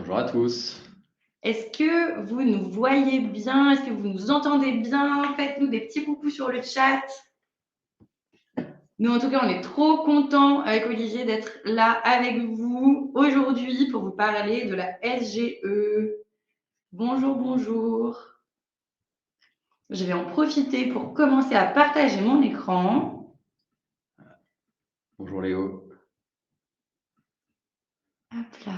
Bonjour à tous. Est-ce que vous nous voyez bien? Est-ce que vous nous entendez bien? Faites-nous des petits coucous sur le chat. Nous, en tout cas, on est trop contents avec Olivier d'être là avec vous aujourd'hui pour vous parler de la SGE. Bonjour, bonjour. Je vais en profiter pour commencer à partager mon écran. Bonjour Léo. Hop là.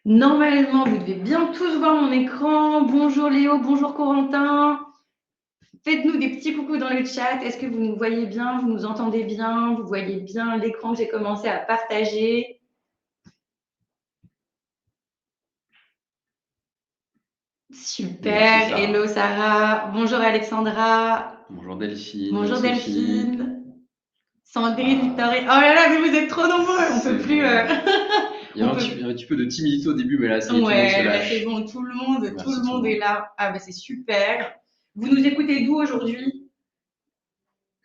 Normalement, vous devez bien tous voir mon écran. Bonjour Léo, bonjour Corentin. Faites-nous des petits coucous dans le chat. Est-ce que vous nous voyez bien? Vous nous entendez bien? Vous voyez bien l'écran que j'ai commencé à partager? Super. Hello Sarah. Bonjour Alexandra. Bonjour Delphine. Bonjour Sophie. Delphine. Sandrine, Victoria. Oh là là, mais vous êtes trop nombreux. On peut plus. Il y a un petit peu de timidité au début, mais là, tout le monde se lâche. C'est bon, tout le monde est là. Ah, bah, c'est super. Vous nous écoutez d'où aujourd'hui?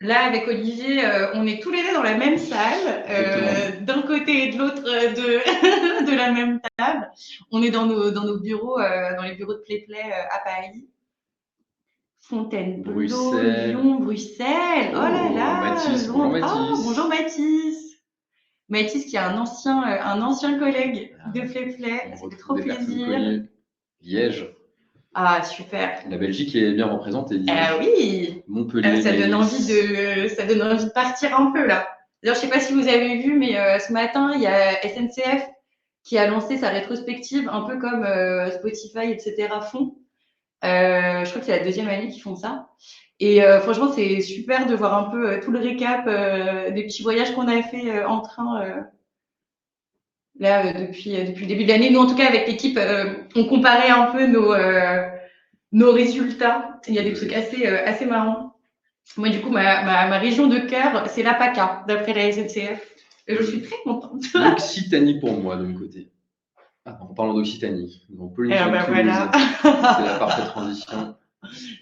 Là, avec Olivier, on est tous les deux dans la même salle, d'un côté et de l'autre de la même table. On est dans nos bureaux, dans les bureaux de PlayPlay à Paris. Fontainebleau, Lyon, Bruxelles. Oh là là, Mathis, bonjour Mathis. Oh, bonjour Mathis. Mathis qui est un ancien collègue de PlayPlay. Ça fait trop plaisir. Liège. Ah, super. La Belgique est bien représentée. Ah oui. Montpellier. Ça donne envie de partir un peu là. D'ailleurs, je sais pas si vous avez vu, mais ce matin, il y a SNCF qui a lancé sa rétrospective, un peu comme Spotify, etc. font. Je crois que c'est la deuxième année qu'ils font ça. Et franchement, c'est super de voir un peu tout le récap des petits voyages qu'on a fait en train là depuis le début de l'année. Nous, en tout cas, avec l'équipe, on comparait un peu nos résultats. Il y a des trucs assez marrants. Moi, du coup, ma région de cœur, c'est la PACA, d'après la SNCF. Et je suis très contente. L'Occitanie pour moi, de mon côté. En parlant d'Occitanie, on peut voilà. C'est la parfaite transition.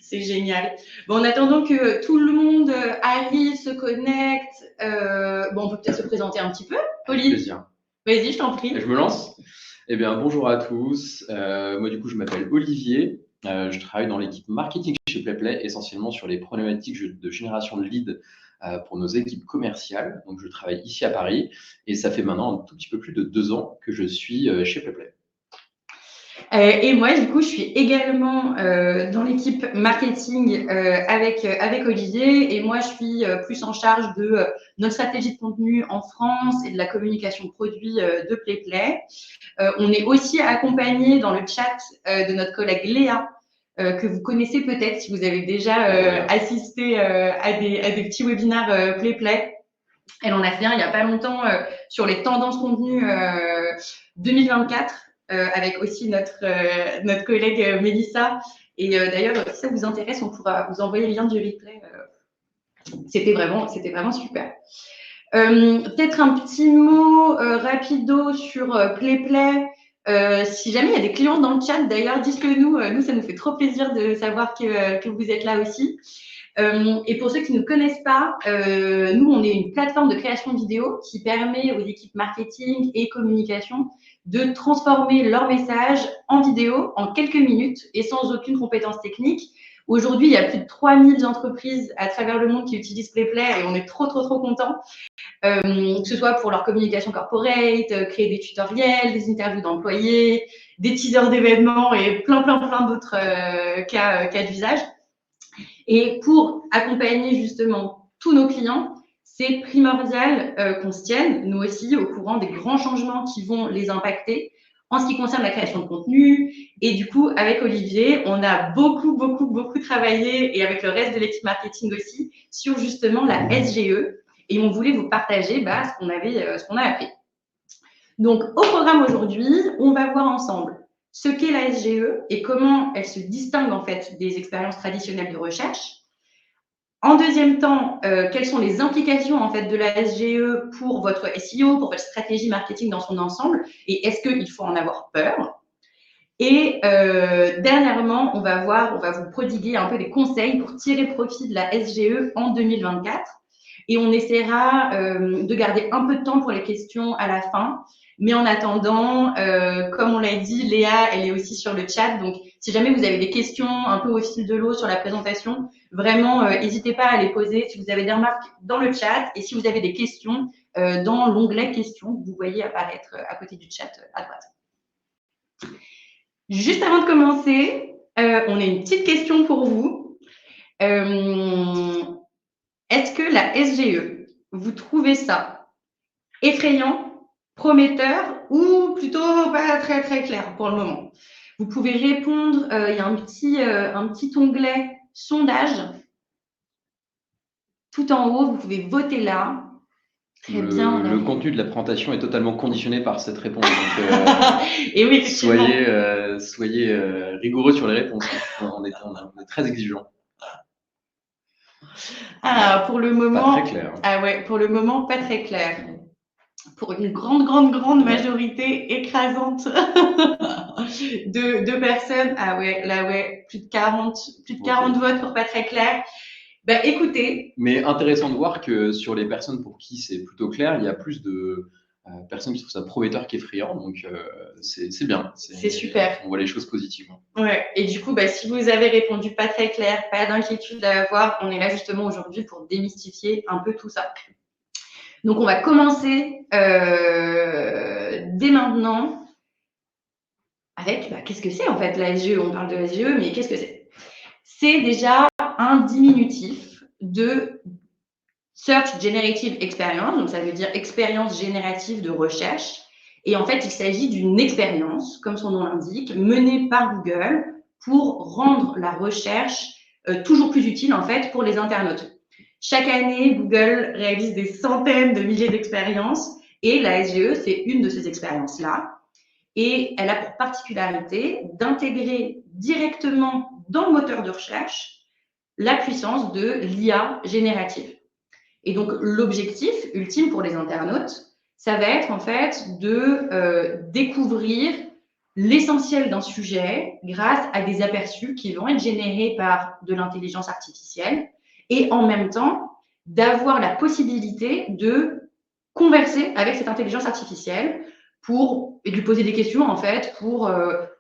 C'est génial. Bon, en attendant que tout le monde arrive, se connecte, on peut peut-être se présenter un petit peu. Olivier. Plaisir. Vas-y, je t'en prie. Je me lance. Eh bien, bonjour à tous. Moi, du coup, je m'appelle Olivier. Je travaille dans l'équipe marketing chez PlayPlay, essentiellement sur les problématiques de génération de leads pour nos équipes commerciales. Donc, je travaille ici à Paris et ça fait maintenant un tout petit peu plus de 2 ans que je suis chez PlayPlay. Et moi, du coup, je suis également dans l'équipe marketing avec Olivier. Et moi, je suis plus en charge de notre stratégie de contenu en France et de la communication produit de PlayPlay. On est aussi accompagné dans le chat de notre collègue Léa, que vous connaissez peut-être si vous avez déjà assisté à des petits webinaires PlayPlay. Elle en a fait un il n'y a pas longtemps sur les tendances contenues 2024 avec aussi notre collègue Mélissa. Et d'ailleurs, si ça vous intéresse, on pourra vous envoyer le lien du replay. C'était vraiment super. Peut-être un petit mot rapido sur PlayPlay. Si jamais il y a des clients dans le chat, d'ailleurs, dites-le nous. Nous, ça nous fait trop plaisir de savoir que vous êtes là aussi. Et pour ceux qui ne connaissent pas, nous, on est une plateforme de création de vidéos qui permet aux équipes marketing et communication de transformer leur message en vidéo en quelques minutes et sans aucune compétence technique. Aujourd'hui, il y a plus de 3000 entreprises à travers le monde qui utilisent PlayPlay et on est trop contents. Que ce soit pour leur communication corporate, créer des tutoriels, des interviews d'employés, des teasers d'événements et plein d'autres cas d'usage. Et pour accompagner justement tous nos clients, c'est primordial qu'on se tienne, nous aussi, au courant des grands changements qui vont les impacter en ce qui concerne la création de contenu. Et du coup, avec Olivier, on a beaucoup travaillé, et avec le reste de l'équipe marketing aussi, sur justement la SGE. Et on voulait vous partager ce qu'on a appris. Donc, au programme aujourd'hui, on va voir ensemble ce qu'est la SGE et comment elle se distingue en fait des expériences traditionnelles de recherche. En deuxième temps, quelles sont les implications en fait de la SGE pour votre SEO, pour votre stratégie marketing dans son ensemble, et est-ce qu'il faut en avoir peur? Et dernièrement, on va vous prodiguer un peu des conseils pour tirer profit de la SGE en 2024. Et on essaiera de garder un peu de temps pour les questions à la fin. Mais en attendant, comme on l'a dit, Léa, elle est aussi sur le chat. Donc, si jamais vous avez des questions un peu au fil de l'eau sur la présentation, vraiment, n'hésitez pas à les poser si vous avez des remarques dans le chat. Et si vous avez des questions, dans l'onglet questions, vous voyez apparaître à côté du chat à droite. Juste avant de commencer, on a une petite question pour vous. Est-ce que la SGE, vous trouvez ça effrayant, prometteur ou plutôt pas très très clair pour le moment? Vous pouvez répondre, il y a un petit onglet sondage tout en haut, vous pouvez voter là. Très bien. Le contenu de la présentation est totalement conditionné par cette réponse. Donc, et oui, soyez rigoureux sur les réponses. On est très exigeants. Ah, pour le moment, pas très clair. Ah ouais, pour le moment, pas très clair. Pour une grande majorité écrasante de personnes. Ah ouais, là ouais, plus de 40 votes pour pas très clair. Ben, écoutez. Mais intéressant de voir que sur les personnes pour qui c'est plutôt clair, il y a plus de personnes qui trouvent ça prometteur qu'effrayant. Donc, c'est bien. C'est super. On voit les choses positivement. Ouais. Et du coup, bah, si vous avez répondu pas très clair, pas d'inquiétude à avoir, on est là justement aujourd'hui pour démystifier un peu tout ça. Donc, on va commencer dès maintenant avec qu'est-ce que c'est en fait la SGE? On parle de la SGE, mais qu'est-ce que c'est? C'est déjà un diminutif de Search Generative Experience, donc ça veut dire expérience générative de recherche. Et en fait, il s'agit d'une expérience, comme son nom l'indique, menée par Google pour rendre la recherche toujours plus utile en fait pour les internautes. Chaque année, Google réalise des centaines de milliers d'expériences et la SGE, c'est une de ces expériences-là. Et elle a pour particularité d'intégrer directement dans le moteur de recherche la puissance de l'IA générative. Et donc, l'objectif ultime pour les internautes, ça va être en fait de découvrir l'essentiel d'un sujet grâce à des aperçus qui vont être générés par de l'intelligence artificielle et en même temps d'avoir la possibilité de converser avec cette intelligence artificielle et lui poser des questions en fait pour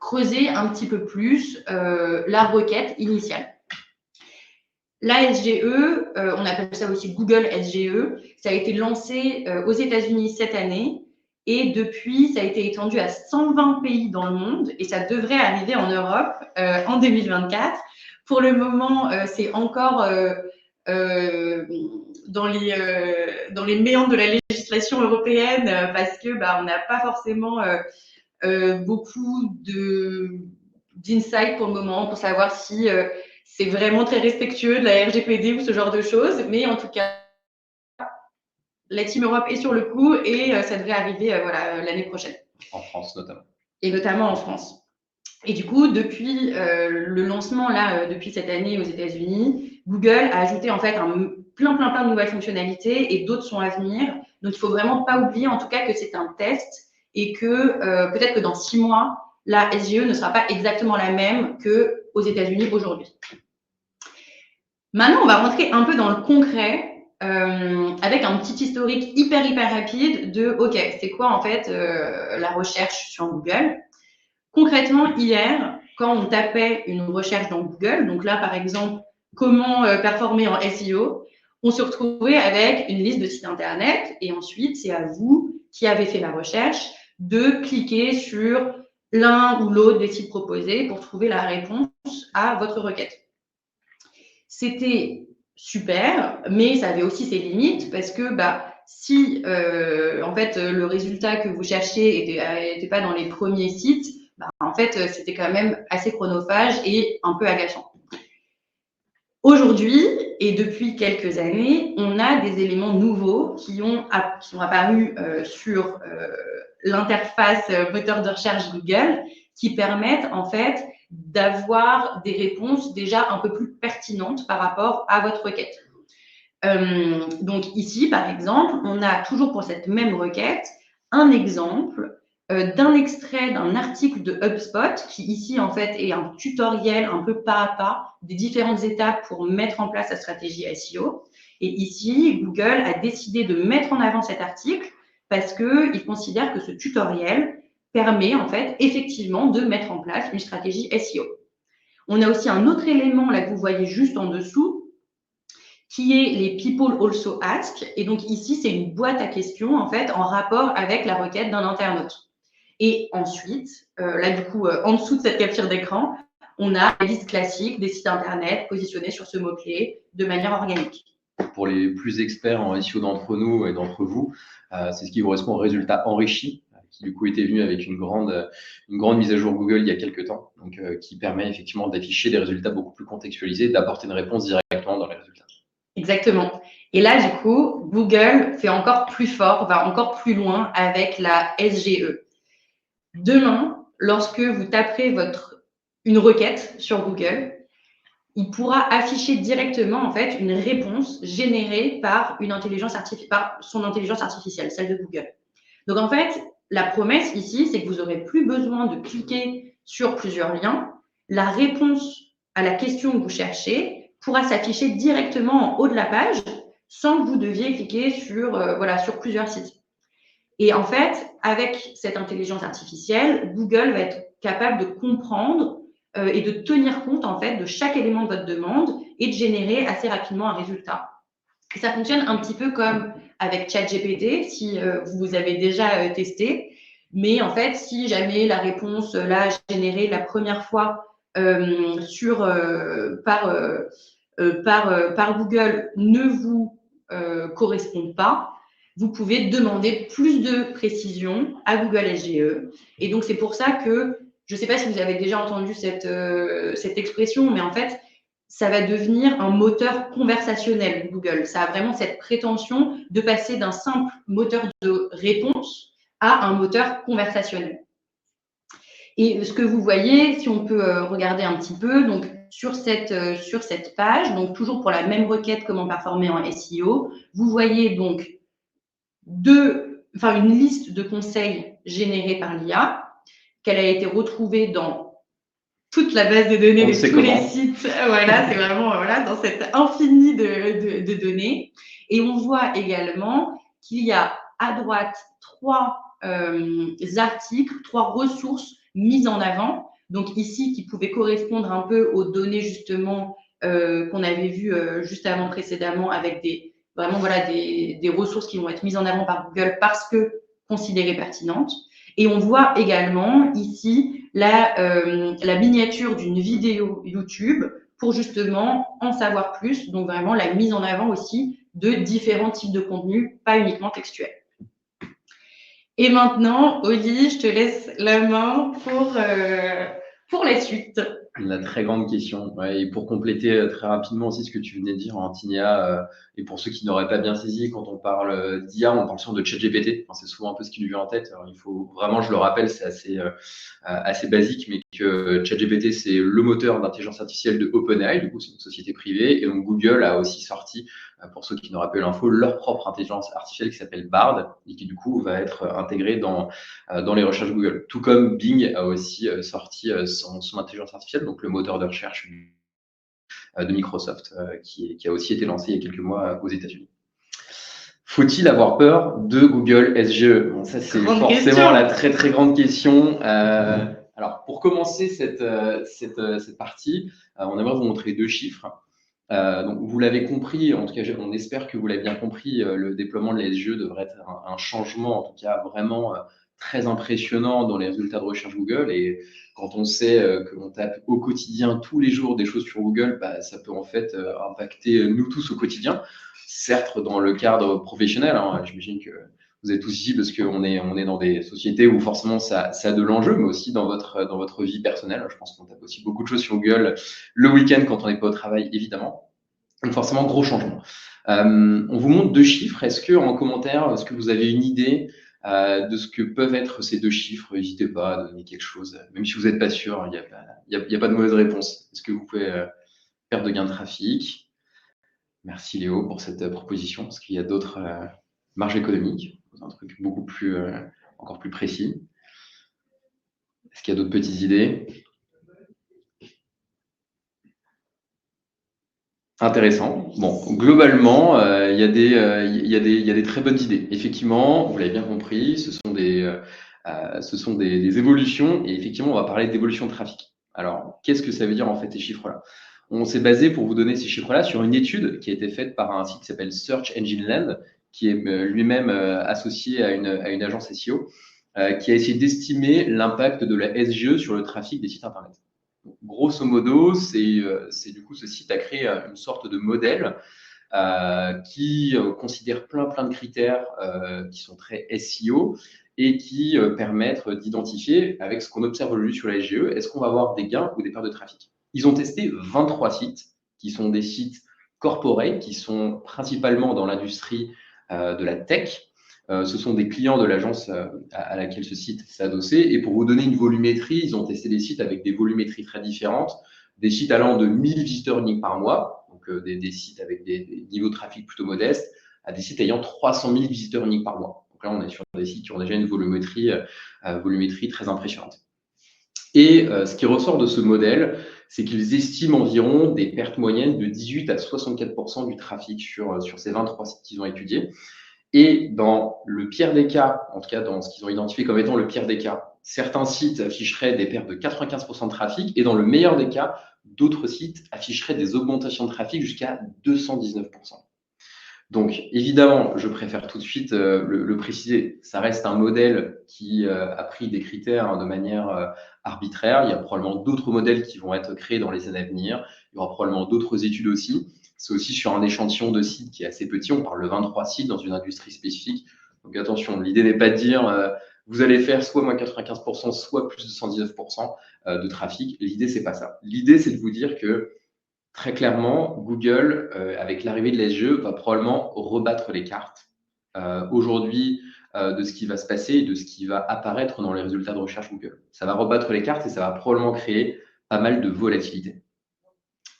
creuser un petit peu plus la requête initiale. La SGE, on appelle ça aussi Google SGE, ça a été lancé aux États-Unis cette année et depuis, ça a été étendu à 120 pays dans le monde et ça devrait arriver en Europe en 2024. Pour le moment, c'est encore dans les méandres de la législation européenne parce que on n'a pas forcément beaucoup d'insights pour le moment pour savoir si c'est vraiment très respectueux de la RGPD ou ce genre de choses. Mais en tout cas, la Team Europe est sur le coup et ça devrait arriver l'année prochaine. En France notamment. Et notamment en France. Et du coup, depuis le lancement, depuis cette année aux États-Unis, Google a ajouté en fait plein de nouvelles fonctionnalités et d'autres sont à venir. Donc, il ne faut vraiment pas oublier en tout cas que c'est un test et que peut-être que dans 6 mois, la SGE ne sera pas exactement la même qu'aux États-Unis aujourd'hui. Maintenant, on va rentrer un peu dans le concret avec un petit historique hyper rapide de OK, c'est quoi en fait la recherche sur Google? Concrètement, hier, quand on tapait une recherche dans Google, donc là par exemple, comment performer en SEO, on se retrouvait avec une liste de sites internet et ensuite c'est à vous qui avez fait la recherche de cliquer sur l'un ou l'autre des sites proposés pour trouver la réponse à votre requête. C'était super, mais ça avait aussi ses limites parce que si en fait le résultat que vous cherchiez était pas dans les premiers sites, en fait c'était quand même assez chronophage et un peu agaçant. Aujourd'hui et depuis quelques années, on a des éléments nouveaux qui sont apparus sur l'interface moteur de recherche Google qui permettent en fait d'avoir des réponses déjà un peu plus pertinentes par rapport à votre requête. Donc ici, par exemple, on a toujours pour cette même requête un exemple d'un extrait d'un article de HubSpot qui ici en fait est un tutoriel un peu pas à pas des différentes étapes pour mettre en place la stratégie SEO. Et ici, Google a décidé de mettre en avant cet article parce qu'il considère que ce tutoriel permet en fait effectivement de mettre en place une stratégie SEO. On a aussi un autre élément là que vous voyez juste en dessous qui est les People Also Ask. Et donc ici, c'est une boîte à questions en fait en rapport avec la requête d'un internaute. Et ensuite, là du coup, en dessous de cette capture d'écran, on a la liste classique des sites internet positionnés sur ce mot-clé de manière organique. Pour les plus experts en SEO d'entre nous et d'entre vous, c'est ce qui correspond au résultat enrichi, qui du coup était venu avec une grande mise à jour Google il y a quelques temps, donc qui permet effectivement d'afficher des résultats beaucoup plus contextualisés, d'apporter une réponse directement dans les résultats. Exactement. Et là, du coup, Google fait encore plus fort, va encore plus loin avec la SGE. Demain, lorsque vous taperez une requête sur Google, il pourra afficher directement en fait une réponse générée par par son intelligence artificielle, celle de Google. Donc en fait, la promesse ici, c'est que vous n'aurez plus besoin de cliquer sur plusieurs liens. La réponse à la question que vous cherchez pourra s'afficher directement en haut de la page sans que vous deviez cliquer sur plusieurs sites. Et en fait, avec cette intelligence artificielle, Google va être capable de comprendre et de tenir compte en fait de chaque élément de votre demande et de générer assez rapidement un résultat. Et ça fonctionne un petit peu comme avec ChatGPT, si vous avez déjà testé. Mais en fait, si jamais la réponse là générée la première fois par Google ne vous correspond pas, vous pouvez demander plus de précision à Google SGE. Et donc, c'est pour ça que, je ne sais pas si vous avez déjà entendu cette expression, mais en fait, ça va devenir un moteur conversationnel, Google. Ça a vraiment cette prétention de passer d'un simple moteur de réponse à un moteur conversationnel. Et ce que vous voyez, si on peut regarder un petit peu, donc sur cette page, donc toujours pour la même requête, comment performer en SEO, vous voyez donc une liste de conseils générés par l'IA, qu'elle a été retrouvée dans toute la base de données de tous les sites. Voilà, c'est vraiment dans cette infini de données. Et on voit également qu'il y a à droite trois articles, trois ressources mises en avant. Donc ici, qui pouvaient correspondre un peu aux données justement qu'on avait vues juste avant précédemment avec des ressources qui vont être mises en avant par Google parce que considérées pertinentes. Et on voit également ici la miniature d'une vidéo YouTube pour justement en savoir plus. Donc vraiment la mise en avant aussi de différents types de contenus, pas uniquement textuels. Et maintenant, Oli, je te laisse la main pour la suite. La très grande question. Ouais, et pour compléter très rapidement aussi ce que tu venais de dire, Antinia, et pour ceux qui n'auraient pas bien saisi, quand on parle d'IA, on parle souvent de ChatGPT. Enfin, c'est souvent un peu ce qui nous vient en tête. Alors, il faut vraiment, je le rappelle, c'est assez basique, mais que ChatGPT, c'est le moteur d'intelligence artificielle de OpenAI. Du coup, c'est une société privée. Et donc, Google a aussi sorti, pour ceux qui n'auraient pas eu l'info, leur propre intelligence artificielle qui s'appelle Bard et qui, du coup, va être intégrée dans les recherches Google. Tout comme Bing a aussi sorti son intelligence artificielle, donc le moteur de recherche de Microsoft, qui a aussi été lancé il y a quelques mois aux États-Unis. Faut-il avoir peur de Google SGE? Bon, ça, c'est forcément la très, très grande question. Alors, pour commencer cette partie, on aimerait vous montrer deux chiffres. Donc, vous l'avez compris, en tout cas, on espère que vous l'avez bien compris, le déploiement de la SGE devrait être un changement, en tout cas, vraiment très impressionnant dans les résultats de recherche Google. Et quand on sait que l'on tape au quotidien, tous les jours, des choses sur Google, bah, ça peut en fait impacter nous tous au quotidien. Certes, dans le cadre professionnel, hein, j'imagine que vous êtes tous ici parce qu'on est dans des sociétés où forcément ça a de l'enjeu, mais aussi dans votre vie personnelle. Je pense qu'on tape aussi beaucoup de choses sur Google le week-end quand on n'est pas au travail, évidemment. Donc forcément, gros changement. On vous montre deux chiffres. Est-ce que en commentaire, est-ce que vous avez une idée de ce que peuvent être ces deux chiffres? N'hésitez pas à donner quelque chose. Même si vous n'êtes pas sûr, il n'y a pas de mauvaise réponse. Est-ce que vous pouvez perte de gain de trafic? Merci Léo pour cette proposition, parce qu'il y a d'autres marges économiques, un truc beaucoup plus, encore plus précis. Est-ce qu'il y a d'autres petites idées? Intéressant. Bon, globalement, il y a des très bonnes idées. Effectivement, vous l'avez bien compris, ce sont des évolutions et effectivement, on va parler d'évolution de trafic. Alors, qu'est-ce que ça veut dire en fait ces chiffres-là? On s'est basé pour vous donner ces chiffres-là sur une étude qui a été faite par un site qui s'appelle Search Engine Land, qui est lui-même associé à une agence SEO, qui a essayé d'estimer l'impact de la SGE sur le trafic des sites Internet. Grosso modo, c'est du coup ce site a créé une sorte de modèle qui considère plein de critères qui sont très SEO et qui permettent d'identifier, avec ce qu'on observe aujourd'hui sur la SGE, est-ce qu'on va avoir des gains ou des pertes de trafic. Ils ont testé 23 sites qui sont des sites corporate, qui sont principalement dans l'industrie de la tech. Ce sont des clients de l'agence à laquelle ce site s'est adossé. Et pour vous donner une volumétrie, ils ont testé des sites avec des volumétries très différentes, des sites allant de 1000 visiteurs uniques par mois, donc des sites avec des niveaux de trafic plutôt modestes, à des sites ayant 300 000 visiteurs uniques par mois. Donc là, on est sur des sites qui ont déjà une volumétrie très impressionnante. Et ce qui ressort de ce modèle, c'est qu'ils estiment environ des pertes moyennes de 18 à 64% du trafic sur ces 23 sites qu'ils ont étudiés. Et dans le pire des cas, en tout cas dans ce qu'ils ont identifié comme étant le pire des cas, certains sites afficheraient des pertes de 95% de trafic et dans le meilleur des cas, d'autres sites afficheraient des augmentations de trafic jusqu'à 219%. Donc évidemment, je préfère tout de suite le préciser, ça reste un modèle qui a pris des critères de manière arbitraire. Il y a probablement d'autres modèles qui vont être créés dans les années à venir. Il y aura probablement d'autres études aussi. C'est aussi sur un échantillon de sites qui est assez petit. On parle de 23 sites dans une industrie spécifique. Donc attention, l'idée n'est pas de dire vous allez faire soit moins 95%, soit plus de 119% de trafic. L'idée, c'est pas ça. L'idée, c'est de vous dire que très clairement, Google, avec l'arrivée de l'SGE, va probablement rebattre les cartes aujourd'hui de ce qui va se passer et de ce qui va apparaître dans les résultats de recherche Google. Ça va rebattre les cartes et ça va probablement créer pas mal de volatilité.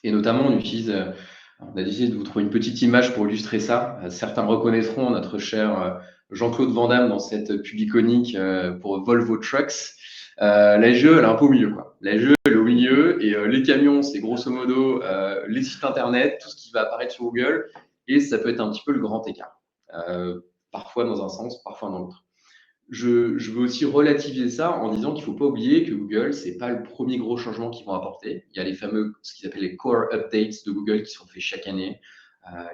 Et notamment, on a décidé de vous trouver une petite image pour illustrer ça. Certains reconnaîtront notre cher Jean-Claude Van Damme dans cette pub iconique pour Volvo Trucks. La SGE, elle est un peu au milieu, quoi. La SGE, elle est au milieu et les camions, c'est grosso modo les sites internet, tout ce qui va apparaître sur Google et ça peut être un petit peu le grand écart. Parfois dans un sens, parfois dans l'autre. Je veux aussi relativiser ça en disant qu'il ne faut pas oublier que Google, ce n'est pas le premier gros changement qu'ils vont apporter. Il y a les fameux, ce qu'ils appellent les core updates de Google qui sont faits chaque année.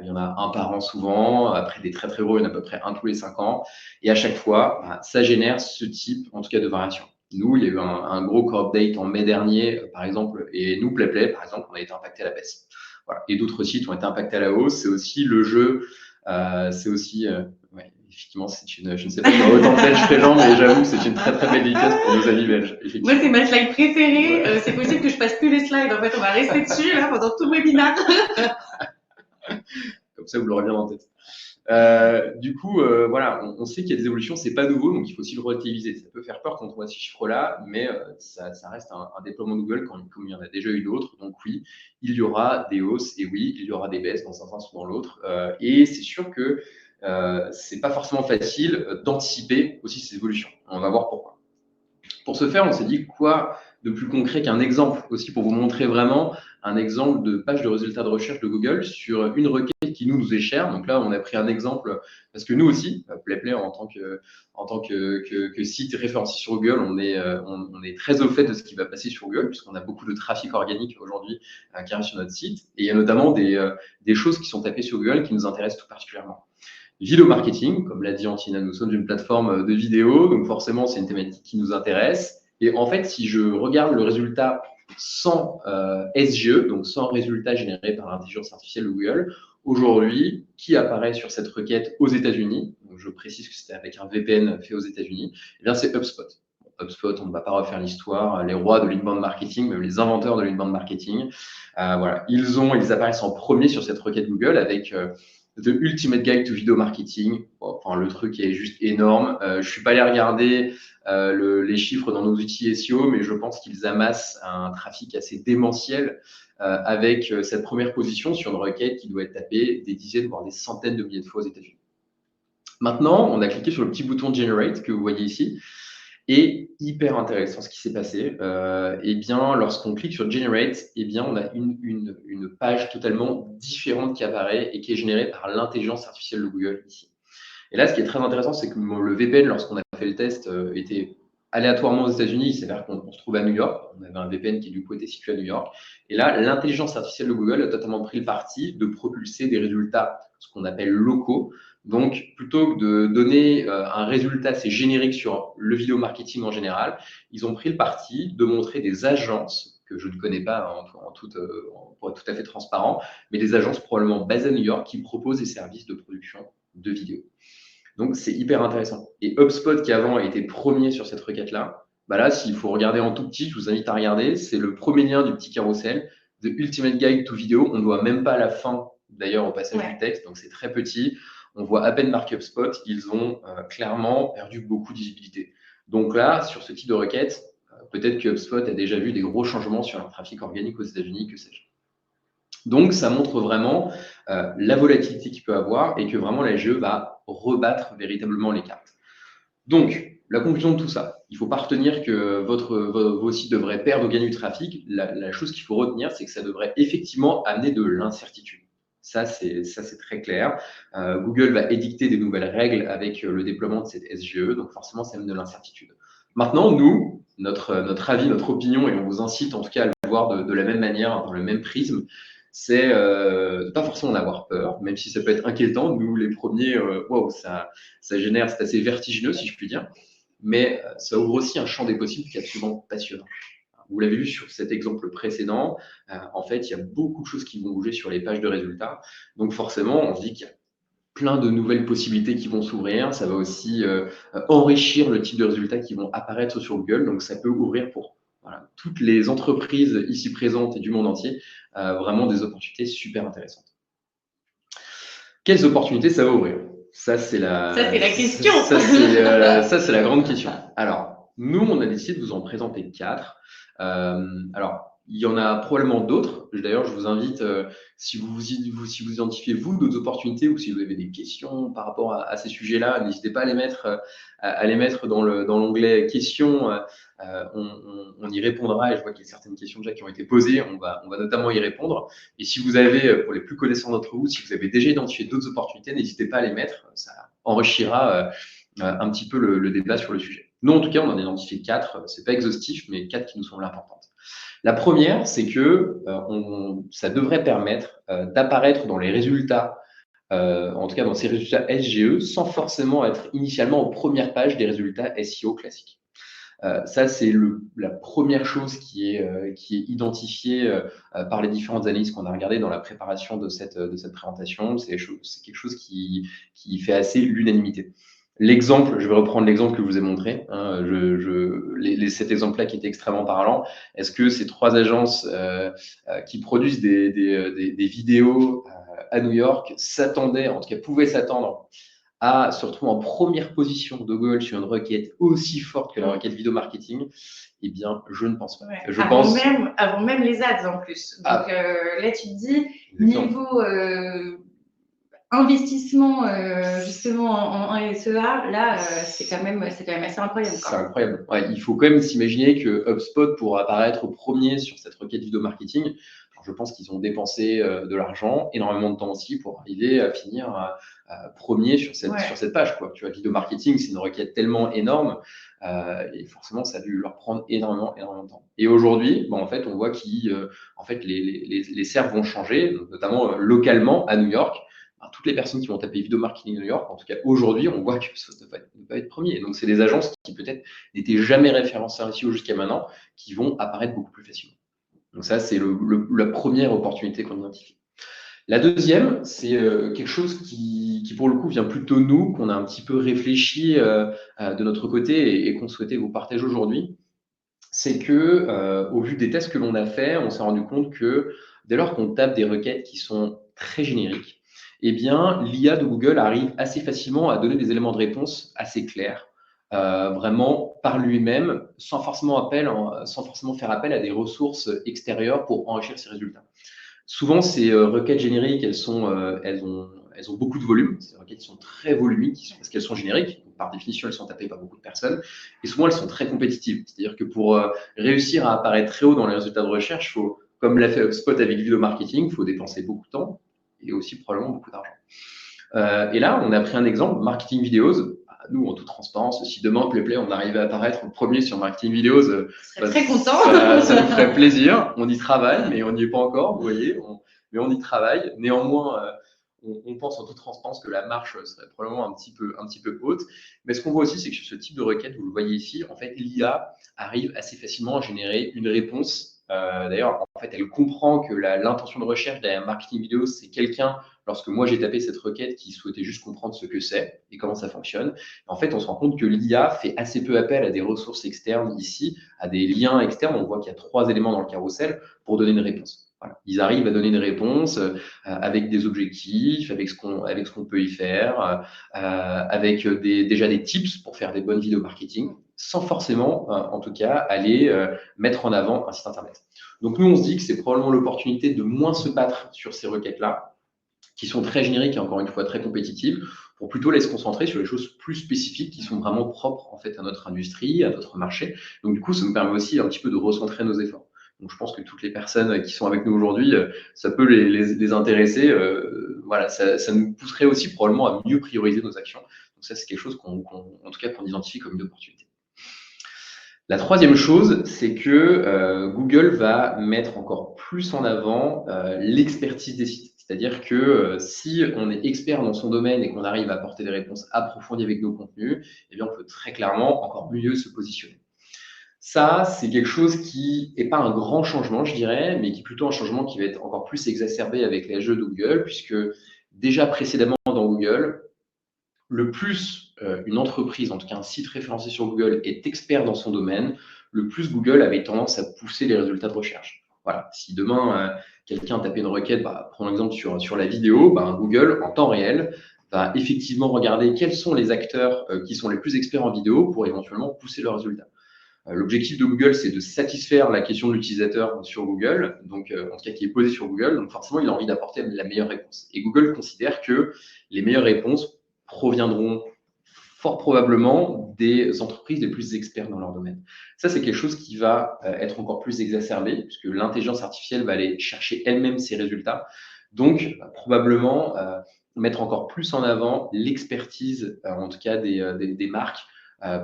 Il y en a un par an souvent. Après des très gros, il y en a à peu près un tous les 5 ans. Et à chaque fois, ça génère ce type, en tout cas, de variation. Nous, il y a eu un gros core update en mai dernier, par exemple, et nous, PlayPlay, par exemple, on a été impacté à la baisse. Voilà. Et d'autres sites ont été impactés à la hausse. C'est aussi le jeu, c'est aussi ouais, effectivement, je ne sais pas si autant belge fréquent, mais j'avoue que c'est une très belle dédicace pour nos amis belges. Moi, c'est ma slide préférée. Ouais. C'est possible que je fasse plus les slides. En fait, on va rester dessus là pendant tout le webinaire. Comme ça, vous l'aurez bien en tête. Du coup, voilà, on sait qu'il y a des évolutions, c'est pas nouveau, donc il faut aussi le relativiser. Ça peut faire peur quand on voit ces chiffres-là, mais ça reste un déploiement Google comme il y en a déjà eu d'autres. Donc oui, il y aura des hausses et oui, il y aura des baisses dans un sens ou dans l'autre. Et c'est sûr que c'est pas forcément facile d'anticiper aussi ces évolutions. On va voir pourquoi. Pour ce faire, on s'est dit quoi de plus concret qu'un exemple aussi pour vous montrer vraiment un exemple de page de résultats de recherche de Google sur une requête qui nous est chère. Donc là, on a pris un exemple parce que nous aussi, PlayPlay en tant que site référencé sur Google, on est très au fait de ce qui va passer sur Google puisqu'on a beaucoup de trafic organique aujourd'hui qui arrive sur notre site. Et il y a notamment des choses qui sont tapées sur Google qui nous intéressent tout particulièrement. Vidéo marketing, comme l'a dit Antina, nous sommes une plateforme de vidéo, donc forcément c'est une thématique qui nous intéresse. Et en fait, si je regarde le résultat sans SGE, donc sans résultat généré par l'intelligence artificielle de Google, aujourd'hui, qui apparaît sur cette requête aux États-Unis, donc je précise que c'était avec un VPN fait aux États-Unis, eh bien c'est HubSpot. HubSpot, on ne va pas refaire l'histoire, les rois de l'inbound marketing, même les inventeurs de l'inbound marketing. Voilà, ils apparaissent en premier sur cette requête Google avec The Ultimate Guide to Video Marketing. Bon, enfin, le truc est juste énorme. Je suis pas allé regarder les chiffres dans nos outils SEO, mais je pense qu'ils amassent un trafic assez démentiel avec cette première position sur une requête qui doit être tapée des dizaines, voire des centaines de milliers de fois aux États-Unis. Maintenant, on a cliqué sur le petit bouton Generate que vous voyez ici. Et hyper intéressant ce qui s'est passé. Eh bien, lorsqu'on clique sur Generate, eh bien, on a une page totalement différente qui apparaît et qui est générée par l'intelligence artificielle de Google ici. Et là, ce qui est très intéressant, c'est que le VPN, lorsqu'on a fait le test, était aléatoirement aux États-Unis. Il s'avère qu'on se trouve à New York. On avait un VPN qui, du coup, était situé à New York. Et là, l'intelligence artificielle de Google a totalement pris le parti de propulser des résultats, ce qu'on appelle locaux. Donc, plutôt que de donner un résultat assez générique sur le vidéo marketing en général, ils ont pris le parti de montrer des agences que je ne connais pas pour être tout à fait transparent, mais des agences probablement basées à New York qui proposent des services de production de vidéos. Donc, c'est hyper intéressant. Et HubSpot, qui avant a été premier sur cette requête-là, bah là, s'il faut regarder en tout petit, je vous invite à regarder. C'est le premier lien du petit carrousel de Ultimate Guide to Video. On ne voit même pas la fin, d'ailleurs, au passage du texte. Donc, c'est très petit. On voit à peine marqué HubSpot. Ils ont clairement perdu beaucoup de visibilité. Donc là, sur ce type de requête, peut-être que HubSpot a déjà vu des gros changements sur leur trafic organique aux États-Unis, que sais-je. Donc, ça montre vraiment la volatilité qu'il peut avoir et que vraiment la GE va rebattre véritablement les cartes. Donc, la conclusion de tout ça, il ne faut pas retenir que vos sites devraient perdre ou gagner du trafic. La chose qu'il faut retenir, c'est que ça devrait effectivement amener de l'incertitude. Ça, c'est très clair. Google va édicter des nouvelles règles avec le déploiement de cette SGE, donc forcément, ça amène de l'incertitude. Maintenant, nous, notre avis, notre opinion, et on vous incite en tout cas à le voir de la même manière, dans le même prisme, c'est de pas forcément en avoir peur, même si ça peut être inquiétant. Nous, les premiers, waouh, ça génère, c'est assez vertigineux, si je puis dire, mais ça ouvre aussi un champ des possibles qui est absolument passionnant. Vous l'avez vu sur cet exemple précédent, en fait, il y a beaucoup de choses qui vont bouger sur les pages de résultats. Donc forcément, on se dit qu'il y a plein de nouvelles possibilités qui vont s'ouvrir. Ça va aussi enrichir le type de résultats qui vont apparaître sur Google. Donc ça peut ouvrir pour toutes les entreprises ici présentes et du monde entier vraiment des opportunités super intéressantes. Quelles opportunités ça va ouvrir? Ça, c'est la question. Ça, c'est la grande question. Alors, nous, on a décidé de vous en présenter 4. Alors, il y en a probablement d'autres. D'ailleurs, je vous invite, si vous identifiez, vous, d'autres opportunités ou si vous avez des questions par rapport à ces sujets-là, n'hésitez pas à les mettre dans l'onglet questions. On y répondra et je vois qu'il y a certaines questions déjà qui ont été posées. On va notamment y répondre. Et si vous avez, pour les plus connaissants d'entre vous, si vous avez déjà identifié d'autres opportunités, n'hésitez pas à les mettre. Ça enrichira un petit peu le débat sur le sujet. Nous, en tout cas, on en a identifié 4. C'est pas exhaustif, mais 4 qui nous semblent importantes. La première, c'est que ça devrait permettre d'apparaître dans les résultats, en tout cas dans ces résultats SGE, sans forcément être initialement aux premières pages des résultats SEO classiques. Ça, c'est la première chose qui est identifiée par les différentes analyses qu'on a regardées dans la préparation de cette présentation. C'est quelque chose qui fait assez l'unanimité. L'exemple, je vais reprendre l'exemple que je vous ai montré. Cet exemple-là qui était extrêmement parlant. Est-ce que ces 3 agences qui produisent des vidéos à New York s'attendaient, en tout cas pouvaient s'attendre à se retrouver en première position de Google sur une requête aussi forte que la requête vidéo marketing? Eh bien, je ne pense pas. Ouais, avant même les ads en plus. Donc là, tu te dis, niveau investissement justement en SEA, là, c'est quand même assez incroyable. C'est incroyable. Ouais, il faut quand même s'imaginer que HubSpot pourra apparaître premier sur cette requête vidéo marketing. Alors, je pense qu'ils ont dépensé de l'argent, énormément de temps aussi pour arriver à finir premier sur cette page, quoi. Tu vois, vidéo marketing, c'est une requête tellement énorme et forcément, ça a dû leur prendre énormément de temps. Et aujourd'hui, en fait, on voit en fait, les servs vont changer, notamment localement à New York. Toutes les personnes qui vont taper vidéo marketing New York, en tout cas aujourd'hui, on voit que ça ne va pas être premier. Donc, c'est des agences qui peut-être n'étaient jamais référencées SEO jusqu'à maintenant, qui vont apparaître beaucoup plus facilement. Donc, ça, c'est la première opportunité qu'on identifie. La deuxième, c'est quelque chose qui, pour le coup, vient plutôt de nous, qu'on a un petit peu réfléchi de notre côté et qu'on souhaitait vous partager aujourd'hui. C'est que, au vu des tests que l'on a fait, on s'est rendu compte que dès lors qu'on tape des requêtes qui sont très génériques, eh bien, l'IA de Google arrive assez facilement à donner des éléments de réponse assez clairs, vraiment par lui-même, sans forcément faire appel à des ressources extérieures pour enrichir ses résultats. Souvent, ces requêtes génériques, elles ont beaucoup de volume. Ces requêtes sont très volumiques parce qu'elles sont génériques. par définition, elles sont tapées par beaucoup de personnes. Et souvent, elles sont très compétitives. C'est-à-dire que pour réussir à apparaître très haut dans les résultats de recherche, il faut, comme l'a fait HubSpot avec vidéo marketing, il faut dépenser beaucoup de temps et aussi probablement beaucoup d'argent. Et là, on a pris un exemple, marketing vidéos. Nous, en toute transparence, si demain, PlayPlay, on arrivait à apparaître en premier sur marketing vidéos, très content. Ça nous ferait plaisir. On y travaille, mais on n'y est pas encore, vous voyez. Mais on y travaille. Néanmoins, on pense en toute transparence que la marche serait probablement un petit peu haute. Mais ce qu'on voit aussi, c'est que sur ce type de requête, vous le voyez ici, en fait, l'IA arrive assez facilement à générer une réponse. D'ailleurs, en fait, elle comprend que l'intention de recherche derrière marketing vidéo, c'est quelqu'un, lorsque moi j'ai tapé cette requête, qui souhaitait juste comprendre ce que c'est et comment ça fonctionne. En fait, on se rend compte que l'IA fait assez peu appel à des ressources externes ici, à des liens externes. On voit qu'il y a 3 éléments dans le carrousel pour donner une réponse. Voilà. Ils arrivent à donner une réponse avec des objectifs, avec ce qu'on peut y faire, avec déjà des tips pour faire des bonnes vidéos marketing, sans forcément, en tout cas, aller mettre en avant un site internet. Donc nous, on se dit que c'est probablement l'opportunité de moins se battre sur ces requêtes-là, qui sont très génériques et encore une fois très compétitives, pour plutôt les se concentrer sur les choses plus spécifiques qui sont vraiment propres en fait à notre industrie, à notre marché. Donc du coup, ça nous permet aussi un petit peu de recentrer nos efforts. Donc je pense que toutes les personnes qui sont avec nous aujourd'hui, ça peut les intéresser. Voilà, ça nous pousserait aussi probablement à mieux prioriser nos actions. Donc ça, c'est quelque chose en tout cas qu'on identifie comme une opportunité. La troisième chose, c'est que Google va mettre encore plus en avant l'expertise des sites. C'est-à-dire que si on est expert dans son domaine et qu'on arrive à apporter des réponses approfondies avec nos contenus, eh bien, on peut très clairement encore mieux se positionner. Ça, c'est quelque chose qui n'est pas un grand changement, je dirais, mais qui est plutôt un changement qui va être encore plus exacerbé avec les jeux de Google, puisque déjà précédemment dans Google, le plus une entreprise, en tout cas un site référencé sur Google, est expert dans son domaine, le plus Google avait tendance à pousser les résultats de recherche. Voilà. Si demain, quelqu'un tapait une requête, prenons l'exemple sur la vidéo, Google, en temps réel, va effectivement regarder quels sont les acteurs qui sont les plus experts en vidéo pour éventuellement pousser leurs résultats. L'objectif de Google, c'est de satisfaire la question de l'utilisateur sur Google, donc en tout cas qui est posée sur Google, donc forcément, il a envie d'apporter la meilleure réponse. Et Google considère que les meilleures réponses proviendront fort probablement des entreprises les plus expertes dans leur domaine. Ça, c'est quelque chose qui va être encore plus exacerbé, puisque l'intelligence artificielle va aller chercher elle-même ses résultats. Donc, probablement mettre encore plus en avant l'expertise, en tout cas des marques,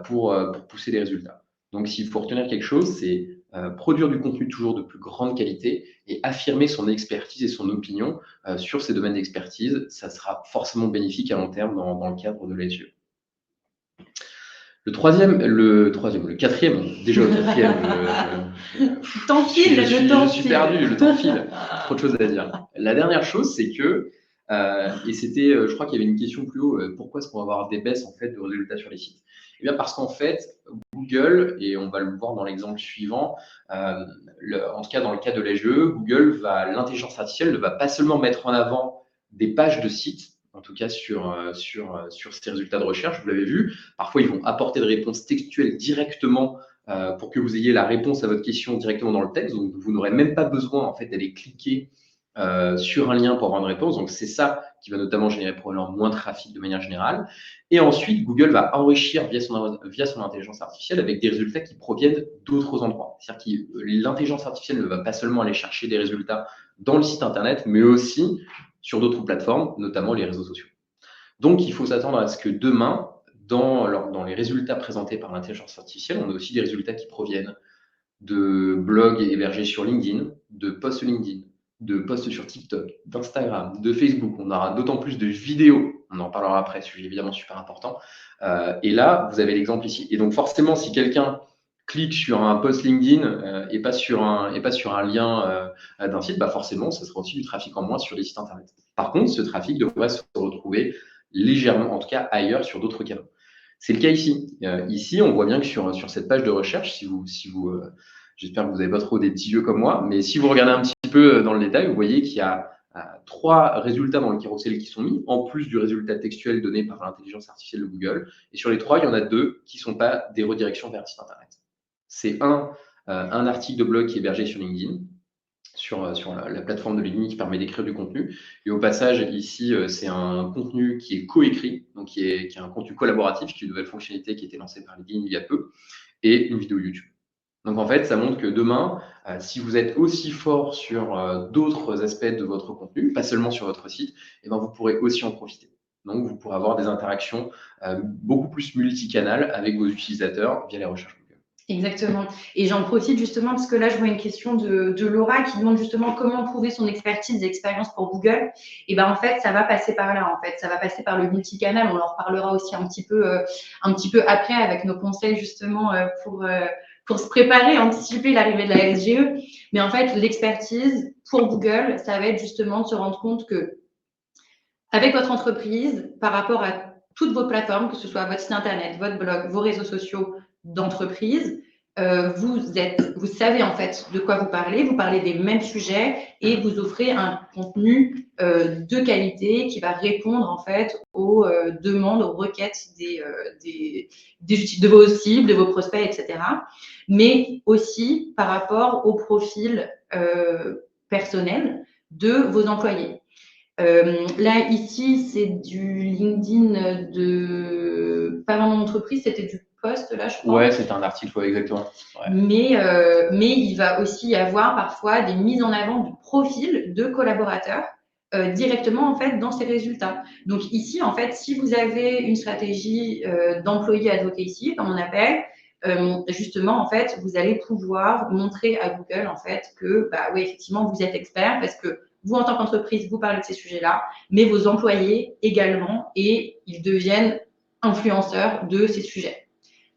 pour pousser les résultats. Donc, s'il faut retenir quelque chose, c'est produire du contenu toujours de plus grande qualité et affirmer son expertise et son opinion sur ces domaines d'expertise. Ça sera forcément bénéfique à long terme dans le cadre de l'SE. Le quatrième, déjà le quatrième. Le temps file, je suis perdu, le temps file. Trop de choses à dire. La dernière chose, c'est que, et c'était, je crois qu'il y avait une question plus haut, pourquoi est-ce qu'on va avoir des baisses en fait de résultats sur les sites? Eh bien parce qu'en fait, Google, et on va le voir dans l'exemple suivant, en tout cas dans le cas de l'SE, l'intelligence artificielle ne va pas seulement mettre en avant des pages de sites, en tout cas sur ces résultats de recherche, vous l'avez vu. Parfois, ils vont apporter des réponses textuelles directement pour que vous ayez la réponse à votre question directement dans le texte. Donc, vous n'aurez même pas besoin en fait d'aller cliquer sur un lien pour avoir une réponse. Donc, c'est ça qui va notamment générer probablement moins de trafic de manière générale. Et ensuite, Google va enrichir via son intelligence artificielle avec des résultats qui proviennent d'autres endroits. C'est-à-dire que l'intelligence artificielle ne va pas seulement aller chercher des résultats dans le site Internet, mais aussi sur d'autres plateformes, notamment les réseaux sociaux. Donc, il faut s'attendre à ce que demain, dans les résultats présentés par l'intelligence artificielle, on a aussi des résultats qui proviennent de blogs hébergés sur LinkedIn, de posts LinkedIn, de posts sur TikTok, d'Instagram, de Facebook. On aura d'autant plus de vidéos. On en parlera après, sujet évidemment super important. Et là, vous avez l'exemple ici. Et donc, forcément, si quelqu'un clique sur un post LinkedIn et pas sur un lien d'un site, forcément, ça sera aussi du trafic en moins sur les sites Internet. Par contre, ce trafic devrait se retrouver légèrement, en tout cas ailleurs, sur d'autres canaux. C'est le cas ici. Ici, on voit bien que sur cette page de recherche, si vous j'espère que vous n'avez pas trop des petits yeux comme moi, mais si vous regardez un petit peu dans le détail, vous voyez qu'il y a 3 résultats dans le carrousel qui sont mis, en plus du résultat textuel donné par l'intelligence artificielle de Google. Et sur les 3, il y en a 2 qui ne sont pas des redirections vers le site Internet. C'est un article de blog qui est hébergé sur LinkedIn, sur la plateforme de LinkedIn qui permet d'écrire du contenu. Et au passage, ici, c'est un contenu qui est coécrit, donc qui est un contenu collaboratif, qui est une nouvelle fonctionnalité qui a été lancée par LinkedIn il y a peu, et une vidéo YouTube. Donc en fait, ça montre que demain, si vous êtes aussi fort sur d'autres aspects de votre contenu, pas seulement sur votre site, eh ben, vous pourrez aussi en profiter. Donc vous pourrez avoir des interactions beaucoup plus multicanales avec vos utilisateurs via les recherches Google. Exactement. Et j'en profite justement parce que là, je vois une question de Laura qui demande justement comment prouver son expertise et expérience pour Google. Et ben en fait, ça va passer par là. En fait, ça va passer par le multicanal. On en reparlera aussi un petit peu après avec nos conseils justement pour se préparer, anticiper l'arrivée de la SGE. Mais en fait, l'expertise pour Google, ça va être justement de se rendre compte que avec votre entreprise, par rapport à toutes vos plateformes, que ce soit votre site internet, votre blog, vos réseaux sociaux d'entreprise, vous savez en fait de quoi vous parlez des mêmes sujets et vous offrez un contenu de qualité qui va répondre en fait aux demandes, aux requêtes de vos cibles, de vos prospects, etc. Mais aussi par rapport au profil personnel de vos employés. Là, ici, c'est du LinkedIn pas vraiment d'entreprise, c'était du post, là, je crois. Ouais, c'est un article, ouais, exactement. Ouais. Mais il va aussi y avoir parfois des mises en avant du profil de collaborateurs directement, en fait, dans ces résultats. Donc ici, en fait, si vous avez une stratégie d'employé advocacy, comme on appelle, justement, en fait, vous allez pouvoir montrer à Google, en fait, que, bah oui, effectivement, vous êtes expert parce que vous, en tant qu'entreprise, vous parlez de ces sujets-là, mais vos employés également, et ils deviennent influenceurs de ces sujets.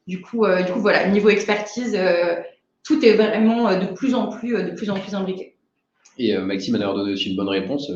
Du coup, voilà, niveau expertise, tout est vraiment de plus en plus imbriqué. Et Maxime a d'ailleurs donné aussi une bonne réponse.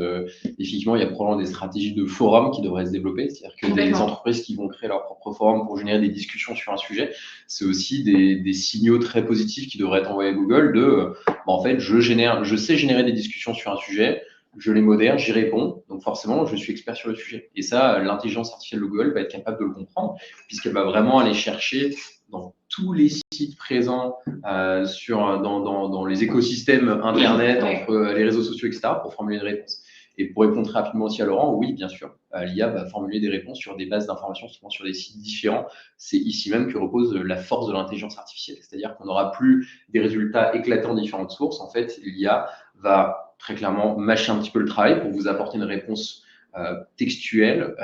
Effectivement, il y a probablement des stratégies de forum qui devraient se développer. C'est-à-dire que des entreprises qui vont créer leur propre forum pour générer des discussions sur un sujet, c'est aussi des signaux très positifs qui devraient être envoyés à Google de, en fait, je sais générer des discussions sur un sujet, je les modère, j'y réponds, donc forcément, je suis expert sur le sujet. Et ça, l'intelligence artificielle de Google va être capable de le comprendre, puisqu'elle va vraiment aller chercher dans tous les sites présents dans les écosystèmes Internet, entre les réseaux sociaux, etc., pour formuler une réponse. Et pour répondre rapidement aussi à Laurent, oui, bien sûr, l'IA va formuler des réponses sur des bases d'informations, souvent sur des sites différents. C'est ici même que repose la force de l'intelligence artificielle. C'est-à-dire qu'on n'aura plus des résultats éclatants de différentes sources. En fait, l'IA va très clairement mâcher un petit peu le travail pour vous apporter une réponse textuelle,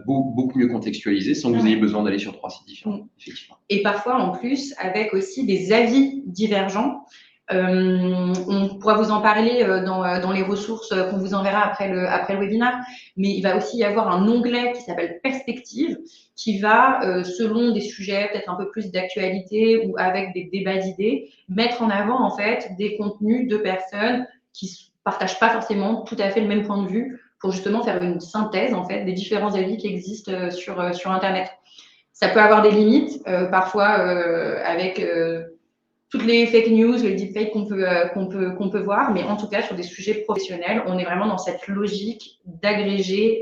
beaucoup mieux contextualisée, sans que vous ayez besoin d'aller sur 3 sites différents, effectivement. Et parfois, en plus, avec aussi des avis divergents. On pourra vous en parler dans les ressources qu'on vous enverra après le webinaire, mais il va aussi y avoir un onglet qui s'appelle Perspective, qui va, selon des sujets peut-être un peu plus d'actualité ou avec des débats d'idées, mettre en avant en fait des contenus de personnes qui partagent pas forcément tout à fait le même point de vue pour justement faire une synthèse en fait des différents avis qui existent sur Internet. Ça peut avoir des limites, parfois avec toutes les fake news, les deepfakes qu'on peut voir, mais en tout cas sur des sujets professionnels, on est vraiment dans cette logique d'agréger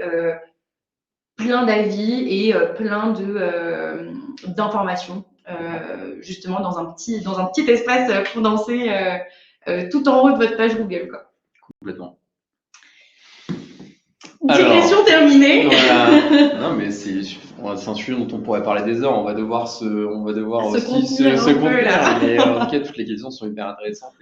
plein d'avis et plein d'informations, justement dans un petit espace condensé tout en haut de votre page Google, quoi. Complètement. Digression terminée. Voilà. Non, mais c'est un sujet dont on pourrait parler des heures. On va devoir aussi se contenir. Mais en tout cas, toutes les questions sont hyper intéressantes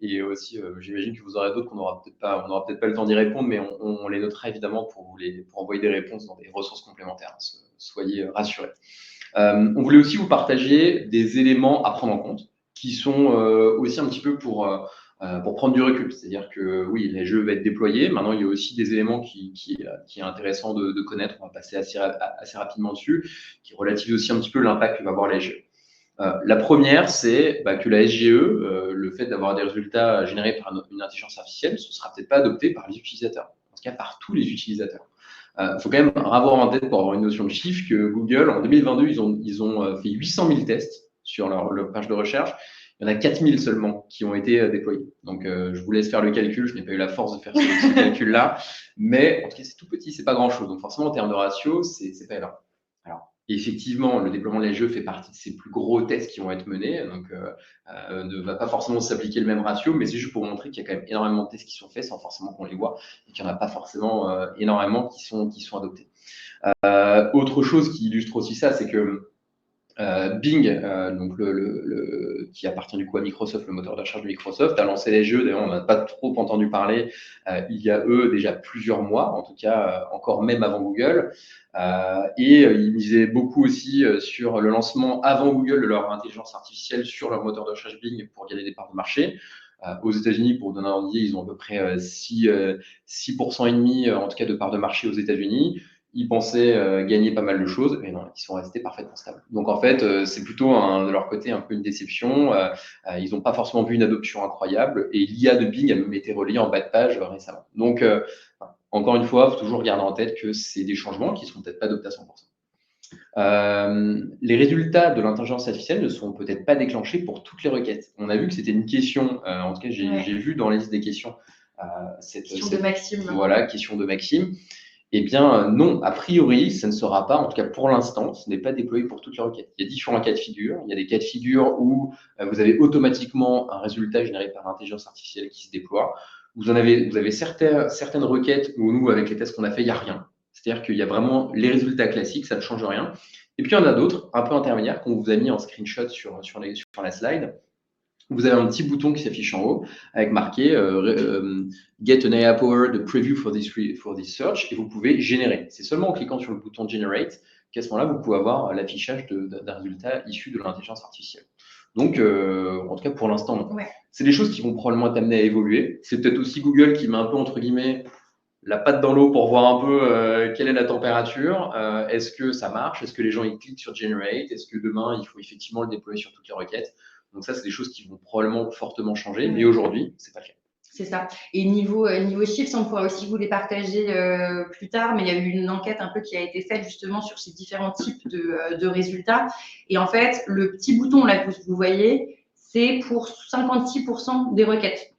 et aussi, j'imagine que vous aurez d'autres qu'on n'aura peut-être pas le temps d'y répondre, mais on les notera évidemment pour envoyer des réponses dans des ressources complémentaires. Soyez rassurés. On voulait aussi vous partager des éléments à prendre en compte qui sont aussi un petit peu pour prendre du recul. C'est-à-dire que oui, les jeux vont être déployés. Maintenant, il y a aussi des éléments qui est intéressant de connaître. On va passer assez rapidement dessus, qui relativise aussi un petit peu l'impact que va avoir la SGE. La première, c'est que la SGE, le fait d'avoir des résultats générés par une intelligence artificielle, ce ne sera peut-être pas adopté par les utilisateurs, en tout cas par tous les utilisateurs. Il faut quand même avoir en tête, pour avoir une notion de chiffre, que Google, en 2022, ils ont fait 800 000 tests sur leur page de recherche. Il y en a 4 000 seulement qui ont été déployés. Donc, je vous laisse faire le calcul. Je n'ai pas eu la force de faire ce calcul-là. Mais en tout cas, c'est tout petit, c'est pas grand-chose. Donc, forcément, en termes de ratio, c'est pas énorme. Alors, Et effectivement, le déploiement de l'AGE fait partie de ces plus gros tests qui vont être menés, donc ne va pas forcément s'appliquer le même ratio, mais c'est juste pour montrer qu'il y a quand même énormément de tests qui sont faits sans forcément qu'on les voit, et qu'il n'y en a pas forcément énormément qui sont adoptés. Autre chose qui illustre aussi ça, c'est que Bing, donc qui appartient du coup à Microsoft, le moteur de recherche de Microsoft, a lancé les jeux. D'ailleurs, on n'a pas trop entendu parler il y a déjà plusieurs mois, en tout cas encore même avant Google. Et ils misaient beaucoup aussi sur le lancement avant Google de leur intelligence artificielle sur leur moteur de recherche Bing pour gagner des parts de marché. Aux États-Unis, pour vous donner un idée, ils ont à peu près 6% et demi en tout cas de parts de marché aux États-Unis. Ils pensaient gagner pas mal de choses, mais non, ils sont restés parfaitement stables. Donc en fait, c'est plutôt de leur côté un peu une déception. Ils n'ont pas forcément vu une adoption incroyable, et l'IA de Bing a même été relayée en bas de page récemment. Donc encore une fois, il faut toujours garder en tête que c'est des changements qui ne seront peut-être pas adoptés à 100%. Les résultats de l'intelligence artificielle ne sont peut-être pas déclenchés pour toutes les requêtes. On a vu que c'était une question, en tout cas j'ai vu dans la liste des questions question de Maxime. Voilà, question de Maxime. Eh bien, non, a priori, ça ne sera pas, en tout cas pour l'instant, ce n'est pas déployé pour toutes les requêtes. Il y a différents cas de figure. Il y a des cas de figure où vous avez automatiquement un résultat généré par l'intelligence artificielle qui se déploie. Vous avez certaines requêtes où nous, avec les tests qu'on a fait, il n'y a rien. C'est-à-dire qu'il y a vraiment les résultats classiques, ça ne change rien. Et puis, il y en a d'autres, un peu intermédiaires, qu'on vous a mis en screenshot sur la slide. Vous avez un petit bouton qui s'affiche en haut avec marqué Get an AI-powered preview for this search, et vous pouvez générer. C'est seulement en cliquant sur le bouton Generate qu'à ce moment-là, vous pouvez avoir l'affichage d'un résultat issu de l'intelligence artificielle. Donc, en tout cas, pour l'instant, ouais. C'est des choses qui vont probablement être amenées à évoluer. C'est peut-être aussi Google qui met un peu, entre guillemets, la patte dans l'eau pour voir un peu quelle est la température. Est-ce que ça marche? Est-ce que les gens ils cliquent sur Generate? Est-ce que demain, il faut effectivement le déployer sur toutes les requêtes? Donc ça, c'est des choses qui vont probablement fortement changer, mais aujourd'hui, c'est pas le cas. C'est ça. Et niveau chiffres, on pourra aussi vous les partager plus tard, mais il y a eu une enquête un peu qui a été faite justement sur ces différents types de résultats. Et en fait, le petit bouton là que vous voyez, c'est pour 56% des requêtes.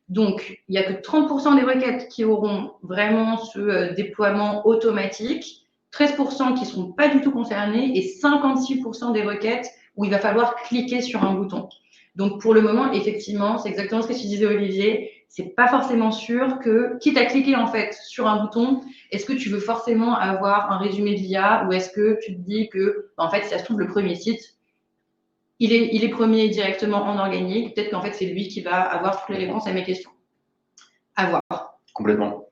Donc, il n'y a que 30% des requêtes qui auront vraiment ce déploiement automatique, 13% qui ne seront pas du tout concernées et 56% des requêtes où il va falloir cliquer sur un bouton. Donc, pour le moment, effectivement, c'est exactement ce que tu disais, Olivier. C'est pas forcément sûr que, quitte à cliquer en fait sur un bouton, est-ce que tu veux forcément avoir un résumé de l'IA ou est-ce que tu te dis que, en fait, si ça se trouve, le premier site, il est premier directement en organique. Peut-être qu'en fait, c'est lui qui va avoir toutes les réponses à mes questions. À voir. Complètement.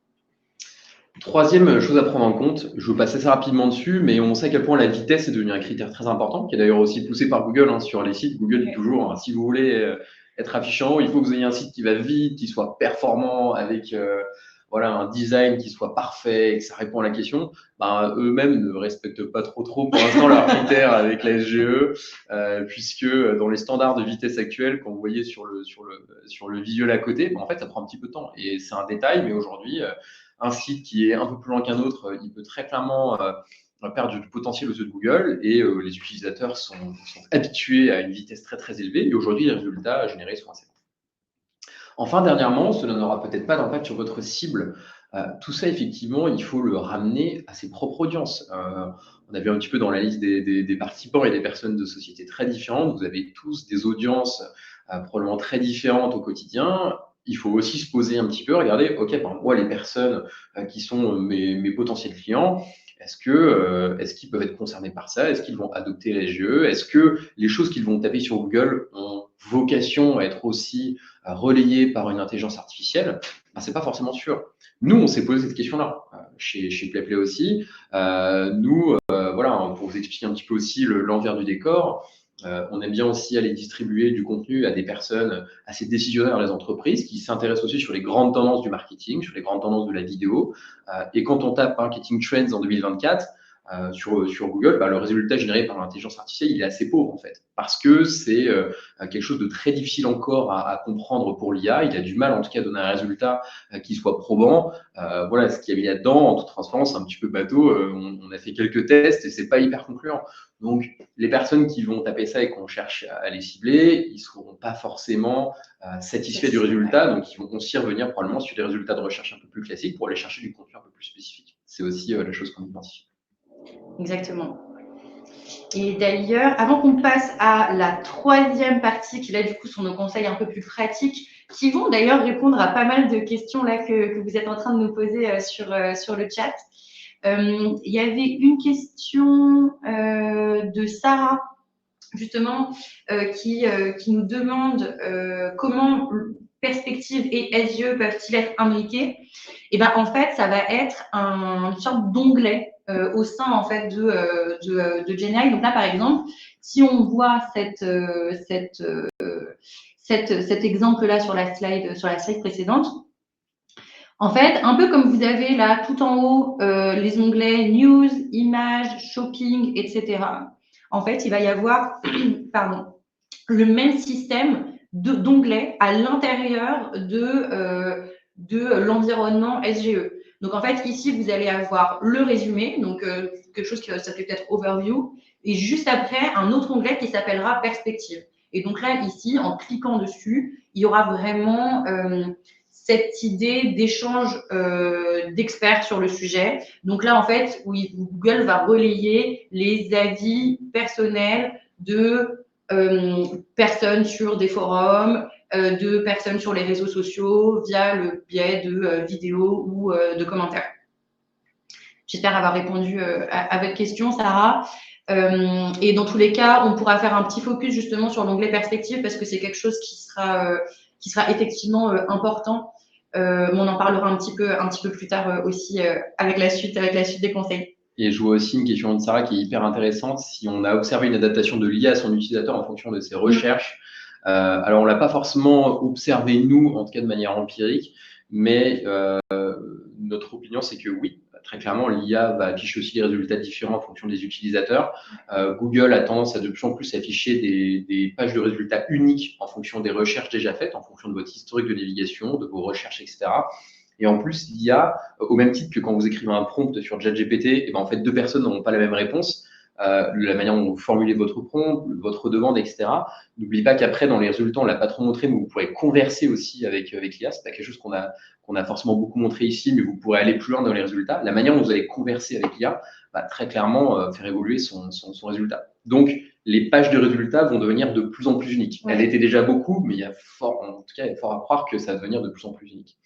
Troisième chose à prendre en compte, je vais passer assez rapidement dessus, mais on sait à quel point la vitesse est devenue un critère très important, qui est d'ailleurs aussi poussé par Google sur les sites. Google dit toujours, si vous voulez être affiché en haut, il faut que vous ayez un site qui va vite, qui soit performant, avec un design qui soit parfait et que ça répond à la question. Eux-mêmes ne respectent pas trop pour l'instant leurs critères avec la SGE, puisque dans les standards de vitesse actuels, quand vous voyez sur le visuel à côté, en fait, ça prend un petit peu de temps. Et c'est un détail, mais aujourd'hui, un site qui est un peu plus loin qu'un autre, il peut très clairement perdre du potentiel aux yeux de Google, et les utilisateurs sont habitués à une vitesse très très élevée, et aujourd'hui les résultats générés sont assez bons. Enfin, dernièrement, cela n'aura peut-être pas d'impact sur votre cible. Tout ça, effectivement, il faut le ramener à ses propres audiences. On a vu un petit peu dans la liste des participants et des personnes de sociétés très différentes. Vous avez tous des audiences probablement très différentes au quotidien. Il faut aussi se poser un petit peu, regarder, OK, moi, les personnes qui sont mes potentiels clients, est-ce qu'ils peuvent être concernés par ça? Est-ce qu'ils vont adopter la SGE? Est-ce que les choses qu'ils vont taper sur Google ont vocation à être aussi relayées par une intelligence artificielle? C'est pas forcément sûr. Nous, on s'est posé cette question-là, chez PlayPlay aussi. Pour vous expliquer un petit peu aussi l'envers du décor, on aime bien aussi aller distribuer du contenu à des personnes assez décisionnaires dans les entreprises qui s'intéressent aussi sur les grandes tendances du marketing, sur les grandes tendances de la vidéo. Et quand on tape Marketing Trends en 2024 sur Google, le résultat généré par l'intelligence artificielle, il est assez pauvre en fait, parce que c'est quelque chose de très difficile encore à comprendre pour l'IA. Il a du mal en tout cas à donner un résultat qui soit probant. Ce qu'il y avait là-dedans, en toute transparence, c'est un petit peu bateau. On a fait quelques tests et c'est pas hyper concluant. Donc, les personnes qui vont taper ça et qu'on cherche à les cibler, ils ne seront pas forcément satisfaits du résultat. Donc, ils vont aussi revenir probablement sur des résultats de recherche un peu plus classiques pour aller chercher du contenu un peu plus spécifique. C'est aussi la chose qu'on identifie. Exactement. Et d'ailleurs, avant qu'on passe à la troisième partie, qui là du coup sont nos conseils un peu plus pratiques, qui vont d'ailleurs répondre à pas mal de questions là que vous êtes en train de nous poser sur le chat. Il y avait une question de Sarah, justement, qui nous demande comment perspective et SGE peuvent-ils être imbriqués. Et ben en fait, ça va être une sorte d'onglet au sein en fait de GenAI. Donc là, par exemple, si on voit cet exemple-là sur la slide précédente, en fait, un peu comme vous avez là tout en haut les onglets News, Images, Shopping, etc. En fait, il va y avoir pardon, le même système d'onglets à l'intérieur de l'environnement SGE. Donc en fait, ici, vous allez avoir le résumé, donc quelque chose qui s'appelle peut-être Overview, et juste après, un autre onglet qui s'appellera Perspective. Et donc là, ici, en cliquant dessus, il y aura vraiment cette idée d'échange d'experts sur le sujet. Donc là, en fait, oui, Google va relayer les avis personnels de personnes sur des forums, de personnes sur les réseaux sociaux via le biais de vidéos ou de commentaires. J'espère avoir répondu à votre question, Sarah. Et dans tous les cas, on pourra faire un petit focus justement sur l'onglet perspective parce que c'est quelque chose qui sera effectivement important. On en parlera un petit peu plus tard aussi avec la suite des conseils. Et je vois aussi une question de Sarah qui est hyper intéressante. Si on a observé une adaptation de l'IA à son utilisateur en fonction de ses recherches, alors on l'a pas forcément observé nous, en tout cas de manière empirique, mais notre opinion c'est que oui, très clairement, l'IA va afficher aussi des résultats différents en fonction des utilisateurs. Google a tendance à de plus en plus afficher des pages de résultats uniques en fonction des recherches déjà faites, en fonction de votre historique de navigation, de vos recherches, etc. Et en plus, l'IA, au même titre que quand vous écrivez un prompt sur ChatGPT, et ben en fait, deux personnes n'auront pas la même réponse. La manière dont vous formulez votre prompt, votre demande, etc. N'oubliez pas qu'après, dans les résultats, on ne l'a pas trop montré, mais vous pourrez converser aussi avec l'IA. Ce n'est pas quelque chose qu'on a forcément beaucoup montré ici, mais vous pourrez aller plus loin dans les résultats. La manière dont vous allez converser avec l'IA va très clairement faire évoluer son résultat. Donc, les pages de résultats vont devenir de plus en plus uniques. Ouais. Elles étaient déjà beaucoup, mais il y a fort à croire que ça va devenir de plus en plus unique.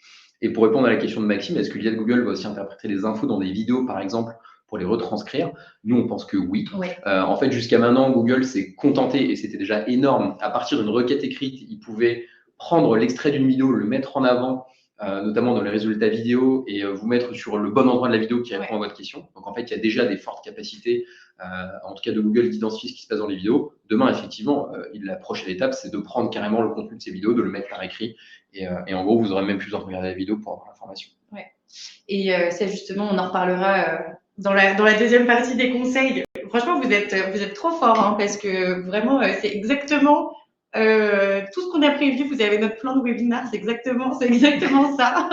Et pour répondre à la question de Maxime, est-ce que l'IA de Google va aussi interpréter les infos dans des vidéos, par exemple, pour les retranscrire? Nous, on pense que oui. Ouais. En fait, jusqu'à maintenant, Google s'est contenté, et c'était déjà énorme, à partir d'une requête écrite, il pouvait prendre l'extrait d'une vidéo, le mettre en avant, notamment dans les résultats vidéo, et vous mettre sur le bon endroit de la vidéo qui répond à votre question. Donc, en fait, il y a déjà des fortes capacités, en tout cas de Google, d'identifier ce qui se passe dans les vidéos. Demain, effectivement, la prochaine étape, c'est de prendre carrément le contenu de ces vidéos, de le mettre par écrit, et en gros, vous aurez même plus besoin de regarder la vidéo pour avoir l'information. Ouais. Et ça, justement, on en reparlera dans la deuxième partie des conseils. Franchement, vous êtes trop fort, hein, parce que vraiment, c'est exactement tout ce qu'on a prévu. Vous avez notre plan de webinaire, c'est exactement ça.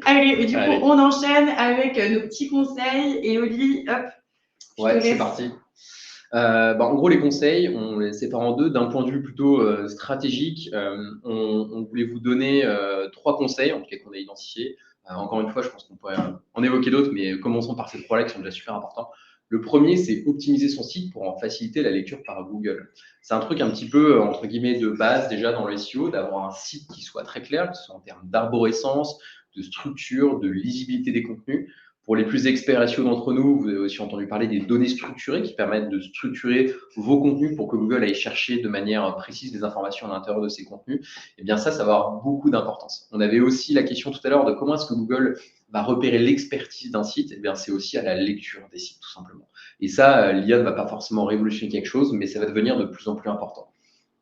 Allez, du coup, on enchaîne avec nos petits conseils. Et Oli, hop. Ouais, c'est parti. En gros, les conseils, on les sépare en deux. D'un point de vue plutôt stratégique, on voulait vous donner 3 conseils, en tout cas qu'on a identifiés. Encore une fois, je pense qu'on pourrait en évoquer d'autres, mais commençons par ces 3-là qui sont déjà super importants. Le premier, c'est optimiser son site pour en faciliter la lecture par Google. C'est un truc un petit peu, entre guillemets, de base déjà dans le SEO, d'avoir un site qui soit très clair, que ce soit en termes d'arborescence, de structure, de lisibilité des contenus. Pour les plus experts SEO d'entre nous, vous avez aussi entendu parler des données structurées qui permettent de structurer vos contenus pour que Google aille chercher de manière précise les informations à l'intérieur de ces contenus. Et bien ça va avoir beaucoup d'importance. On avait aussi la question tout à l'heure de comment est-ce que Google va repérer l'expertise d'un site. Et bien c'est aussi à la lecture des sites tout simplement. Et ça, l'IA ne va pas forcément révolutionner quelque chose, mais ça va devenir de plus en plus important.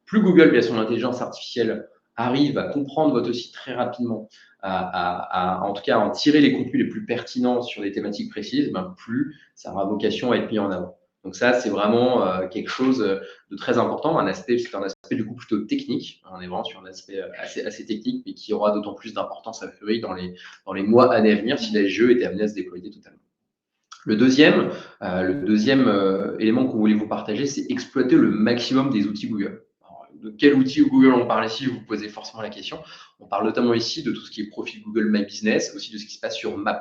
Plus Google, via son intelligence artificielle, arrive à comprendre votre site très rapidement, en tout cas, en tirer les contenus les plus pertinents sur des thématiques précises, plus ça aura vocation à être mis en avant. Donc ça, c'est vraiment quelque chose de très important, c'est un aspect du coup plutôt technique. On est vraiment sur un aspect assez technique, mais qui aura d'autant plus d'importance à priori dans les mois, années à venir, si la SGE était amenée à se déployer totalement. Le deuxième élément qu'on voulait vous partager, c'est exploiter le maximum des outils Google. De quel outil Google on parle ici? Vous vous posez forcément la question. On parle notamment ici de tout ce qui est profil Google My Business, aussi de ce qui se passe sur Maps.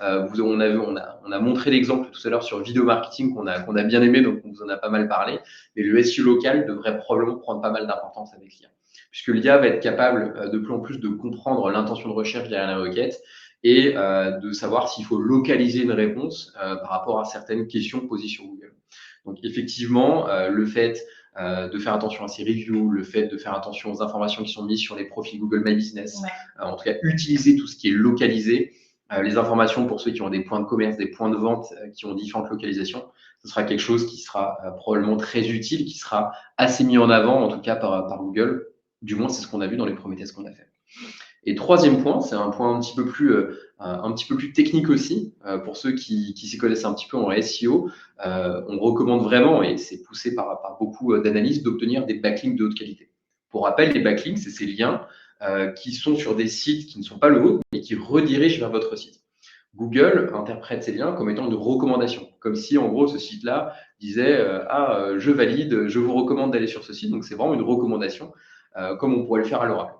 On a montré l'exemple tout à l'heure sur vidéo marketing qu'on a bien aimé, donc on vous en a pas mal parlé. Mais le SEO local devrait probablement prendre pas mal d'importance avec l'IA, puisque l'IA va être capable de plus en plus de comprendre l'intention de recherche derrière la requête et de savoir s'il faut localiser une réponse par rapport à certaines questions posées sur Google. Donc effectivement, le fait de faire attention à ces reviews, le fait de faire attention aux informations qui sont mises sur les profils Google My Business, en tout cas utiliser tout ce qui est localisé, les informations pour ceux qui ont des points de commerce, des points de vente qui ont différentes localisations, ce sera quelque chose qui sera probablement très utile, qui sera assez mis en avant, en tout cas par Google. Du moins, c'est ce qu'on a vu dans les premiers tests qu'on a fait. Et troisième point, c'est un point un petit peu plus technique aussi, pour ceux qui s'y connaissent un petit peu en SEO. On recommande vraiment, et c'est poussé par beaucoup d'analyses, d'obtenir des backlinks de haute qualité. Pour rappel, les backlinks, c'est ces liens qui sont sur des sites qui ne sont pas le vôtre, mais qui redirigent vers votre site. Google interprète ces liens comme étant une recommandation, comme si en gros ce site-là disait je valide, je vous recommande d'aller sur ce site. Donc c'est vraiment une recommandation, comme on pourrait le faire à l'oral.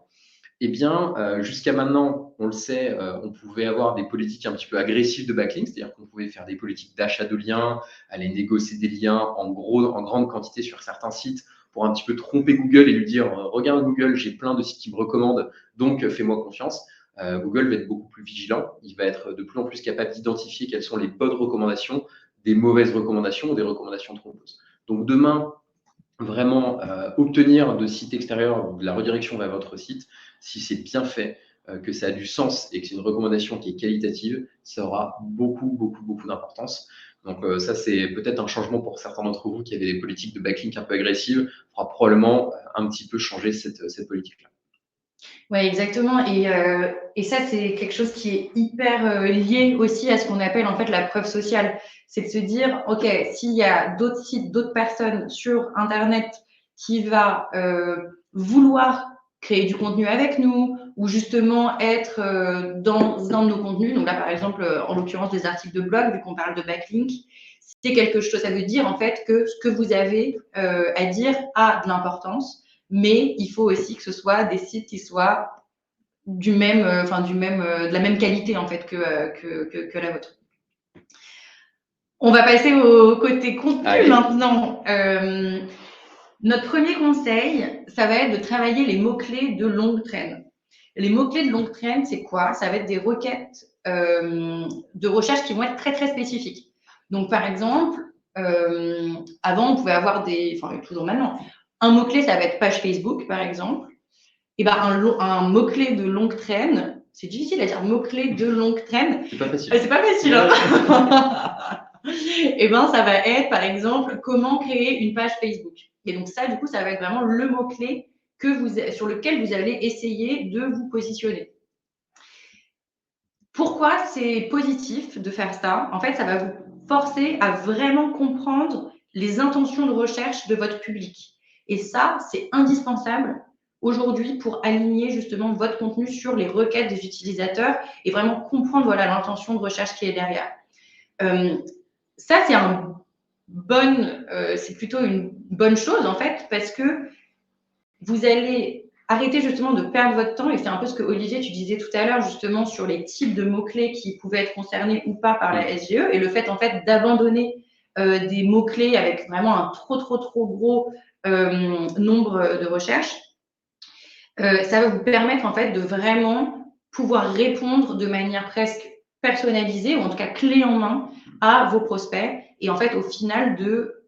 Eh bien, jusqu'à maintenant, on le sait, on pouvait avoir des politiques un petit peu agressives de backlink, c'est-à-dire qu'on pouvait faire des politiques d'achat de liens, aller négocier des liens en grande quantité sur certains sites pour un petit peu tromper Google et lui dire regarde Google, j'ai plein de sites qui me recommandent, donc fais-moi confiance. Google va être beaucoup plus vigilant, il va être de plus en plus capable d'identifier quelles sont les bonnes recommandations, des mauvaises recommandations ou des recommandations trompeuses. Donc demain, vraiment obtenir de sites extérieurs de la redirection vers votre site, si c'est bien fait, que ça a du sens et que c'est une recommandation qui est qualitative, ça aura beaucoup d'importance. Donc ça, c'est peut-être un changement pour certains d'entre vous qui avaient des politiques de backlink un peu agressives, fera probablement un petit peu changer cette politique-là. Oui, exactement. Et ça, c'est quelque chose qui est hyper lié aussi à ce qu'on appelle en fait la preuve sociale. C'est de se dire, OK, s'il y a d'autres sites, d'autres personnes sur Internet qui va vouloir créer du contenu avec nous ou justement être dans un de nos contenus, donc là, par exemple, en l'occurrence des articles de blog, vu qu'on parle de backlink, c'est quelque chose, ça veut dire en fait que ce que vous avez à dire a de l'importance. Mais il faut aussi que ce soit des sites qui soient de la même qualité en fait que la vôtre. On va passer au côté contenu maintenant. Notre premier conseil, ça va être de travailler les mots-clés de longue traîne. Les mots-clés de longue traîne, c'est quoi? Ça va être des requêtes de recherche qui vont être très spécifiques. Donc par exemple, avant on pouvait avoir toujours maintenant, un mot-clé, ça va être page Facebook, par exemple. Et ben, un mot-clé de longue traîne, c'est difficile à dire, mot-clé de longue traîne. C'est pas facile. C'est pas facile, hein. Et ben, ça va être, par exemple, comment créer une page Facebook. Et donc ça, du coup, ça va être vraiment le mot-clé sur lequel vous allez essayer de vous positionner. Pourquoi c'est positif de faire ça? En fait, ça va vous forcer à vraiment comprendre les intentions de recherche de votre public. Et ça, c'est indispensable aujourd'hui pour aligner justement votre contenu sur les requêtes des utilisateurs et vraiment comprendre l'intention de recherche qui est derrière. Ça, c'est plutôt une bonne chose en fait parce que vous allez arrêter justement de perdre votre temps et c'est un peu ce que Olivier, tu disais tout à l'heure justement sur les types de mots-clés qui pouvaient être concernés ou pas par la SGE et le fait en fait d'abandonner des mots-clés avec vraiment un trop gros nombre de recherches. Ça va vous permettre en fait de vraiment pouvoir répondre de manière presque personnalisée ou en tout cas clé en main à vos prospects et en fait au final de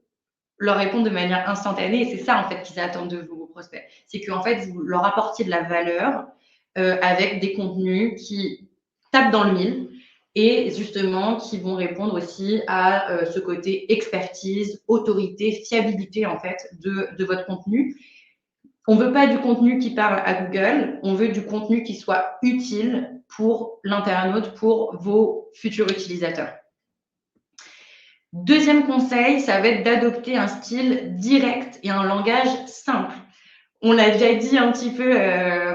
leur répondre de manière instantanée et c'est ça en fait qu'ils attendent de vous, vos prospects. C'est qu'en fait vous leur apportiez de la valeur avec des contenus qui tapent dans le mille et justement qui vont répondre aussi à ce côté expertise, autorité, fiabilité en fait de votre contenu. On ne veut pas du contenu qui parle à Google, on veut du contenu qui soit utile pour l'internaute, pour vos futurs utilisateurs. Deuxième conseil, ça va être d'adopter un style direct et un langage simple. On l'a déjà dit un petit peu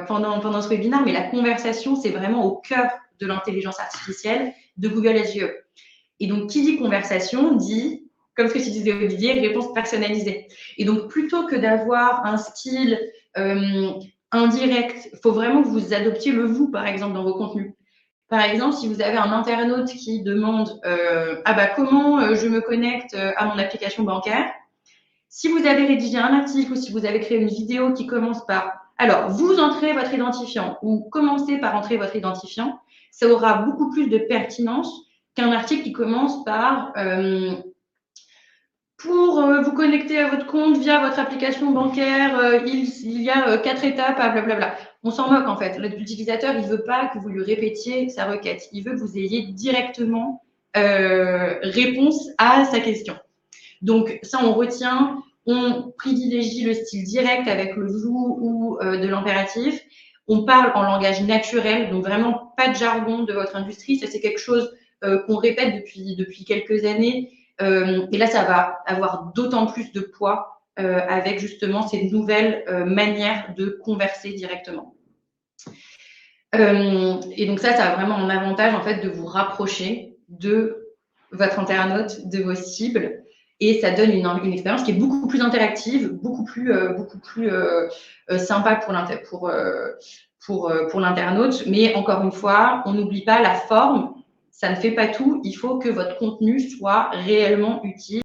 pendant ce webinaire, mais la conversation, c'est vraiment au cœur de l'intelligence artificielle de Google SEO. Et donc, qui dit conversation dit, comme ce que tu disais Olivier, réponse personnalisée. Et donc, plutôt que d'avoir un style indirect, il faut vraiment que vous adoptiez le vous, par exemple, dans vos contenus. Par exemple, si vous avez un internaute qui demande ah bah, comment je me connecte à mon application bancaire, si vous avez rédigé un article ou si vous avez créé une vidéo qui commence par alors, vous entrez votre identifiant ou commencez par entrer votre identifiant, ça aura beaucoup plus de pertinence qu'un article qui commence par pour vous connecter à votre compte via votre application bancaire, il y a 4 étapes, blablabla. On s'en moque en fait. L'utilisateur, il ne veut pas que vous lui répétiez sa requête. Il veut que vous ayez directement réponse à sa question. Donc ça, on retient. On privilégie le style direct avec le vous ou de l'impératif. On parle en langage naturel, donc vraiment pas de jargon de votre industrie. Ça, c'est quelque chose qu'on répète depuis quelques années. Et là, ça va avoir d'autant plus de poids avec justement ces nouvelles manières de converser directement. Et donc ça a vraiment un avantage en fait de vous rapprocher de votre internaute, de vos cibles, et ça donne une expérience qui est beaucoup plus interactive, beaucoup plus sympa pour l'internaute. Mais encore une fois, on n'oublie pas la forme, ça ne fait pas tout. Il faut que votre contenu soit réellement utile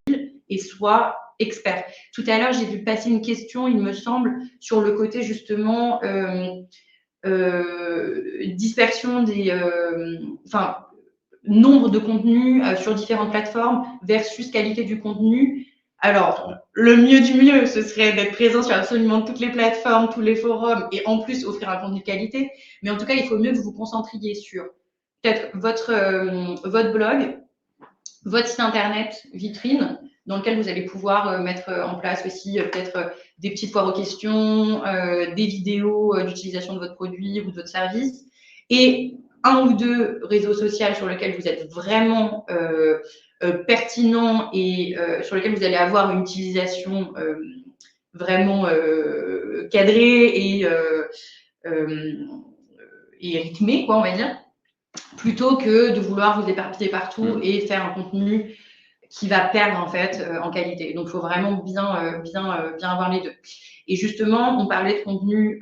et soit expert. Tout à l'heure, j'ai vu passer une question, il me semble, sur le côté justement dispersion des, nombre de contenus sur différentes plateformes versus qualité du contenu. Alors, le mieux du mieux, ce serait d'être présent sur absolument toutes les plateformes, tous les forums, et en plus offrir un contenu de qualité. Mais en tout cas, il faut mieux que vous vous concentriez sur peut-être votre blog, votre site internet vitrine, dans lequel vous allez pouvoir mettre en place aussi peut-être des petites foires aux questions, des vidéos d'utilisation de votre produit ou de votre service, et un ou deux réseaux sociaux sur lesquels vous êtes vraiment pertinent et sur lesquels vous allez avoir une utilisation vraiment cadrée et rythmée, quoi, on va dire, plutôt que de vouloir vous éparpiller partout et faire un contenu qui va perdre en fait en qualité. Donc, il faut vraiment bien avoir les deux. Et justement, on parlait de contenu.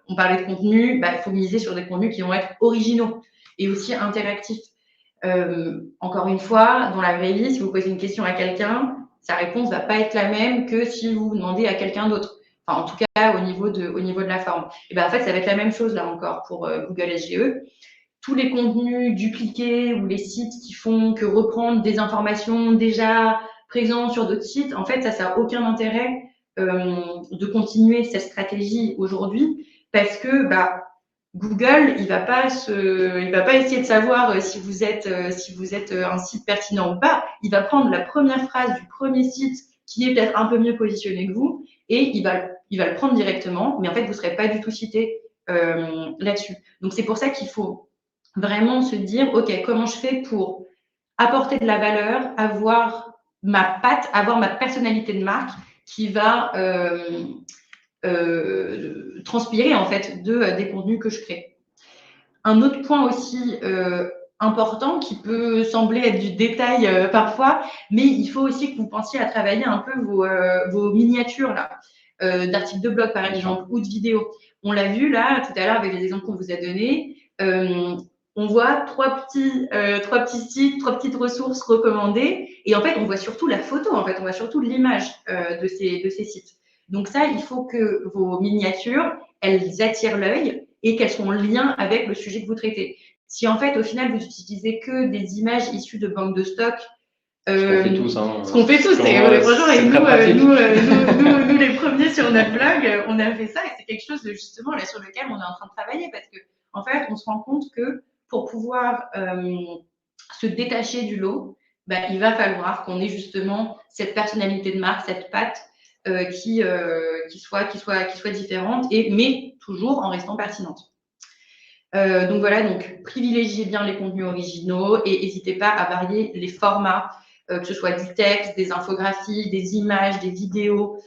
Il faut miser sur des contenus qui vont être originaux et aussi interactifs. Encore une fois, dans la vraie vie, si vous posez une question à quelqu'un, sa réponse va pas être la même que si vous demandez à quelqu'un d'autre. Enfin, en tout cas, au niveau de la forme. Et ben en fait, ça va être la même chose là encore pour Google SGE. Tous les contenus dupliqués ou les sites qui font que reprendre des informations déjà présentes sur d'autres sites, en fait, ça n'a aucun intérêt de continuer cette stratégie aujourd'hui parce que Google, il va pas essayer de savoir si vous êtes un site pertinent ou pas. Il va prendre la première phrase du premier site qui est peut-être un peu mieux positionné que vous et il va le prendre directement, mais en fait, vous ne serez pas du tout cité là-dessus. Donc, c'est pour ça qu'il faut vraiment se dire, OK, comment je fais pour apporter de la valeur, avoir ma patte, avoir ma personnalité de marque qui va transpirer en fait des contenus que je crée. Un autre point aussi important qui peut sembler être du détail parfois, mais il faut aussi que vous pensiez à travailler un peu vos miniatures là, d'articles de blog par exemple ou de vidéos. On l'a vu là tout à l'heure avec les exemples qu'on vous a donnés. On voit trois petits sites, 3 petites ressources recommandées, et en fait, on voit surtout la photo, en fait, on voit surtout l'image de ces sites. Donc ça, il faut que vos miniatures, elles attirent l'œil et qu'elles sont en lien avec le sujet que vous traitez. Si en fait, au final, vous utilisez que des images issues de banques de stock, ce qu'on fait tous, hein. Ce qu'on fait tous, franchement, nous les premiers sur notre blog, on a fait ça et c'est quelque chose de, justement là sur lequel on est en train de travailler parce que en fait, on se rend compte que pour pouvoir se détacher du lot, il va falloir qu'on ait justement cette personnalité de marque, cette patte qui soit différente, mais toujours en restant pertinente. Donc voilà, donc privilégiez bien les contenus originaux et n'hésitez pas à varier les formats, que ce soit du texte, des infographies, des images, des vidéos,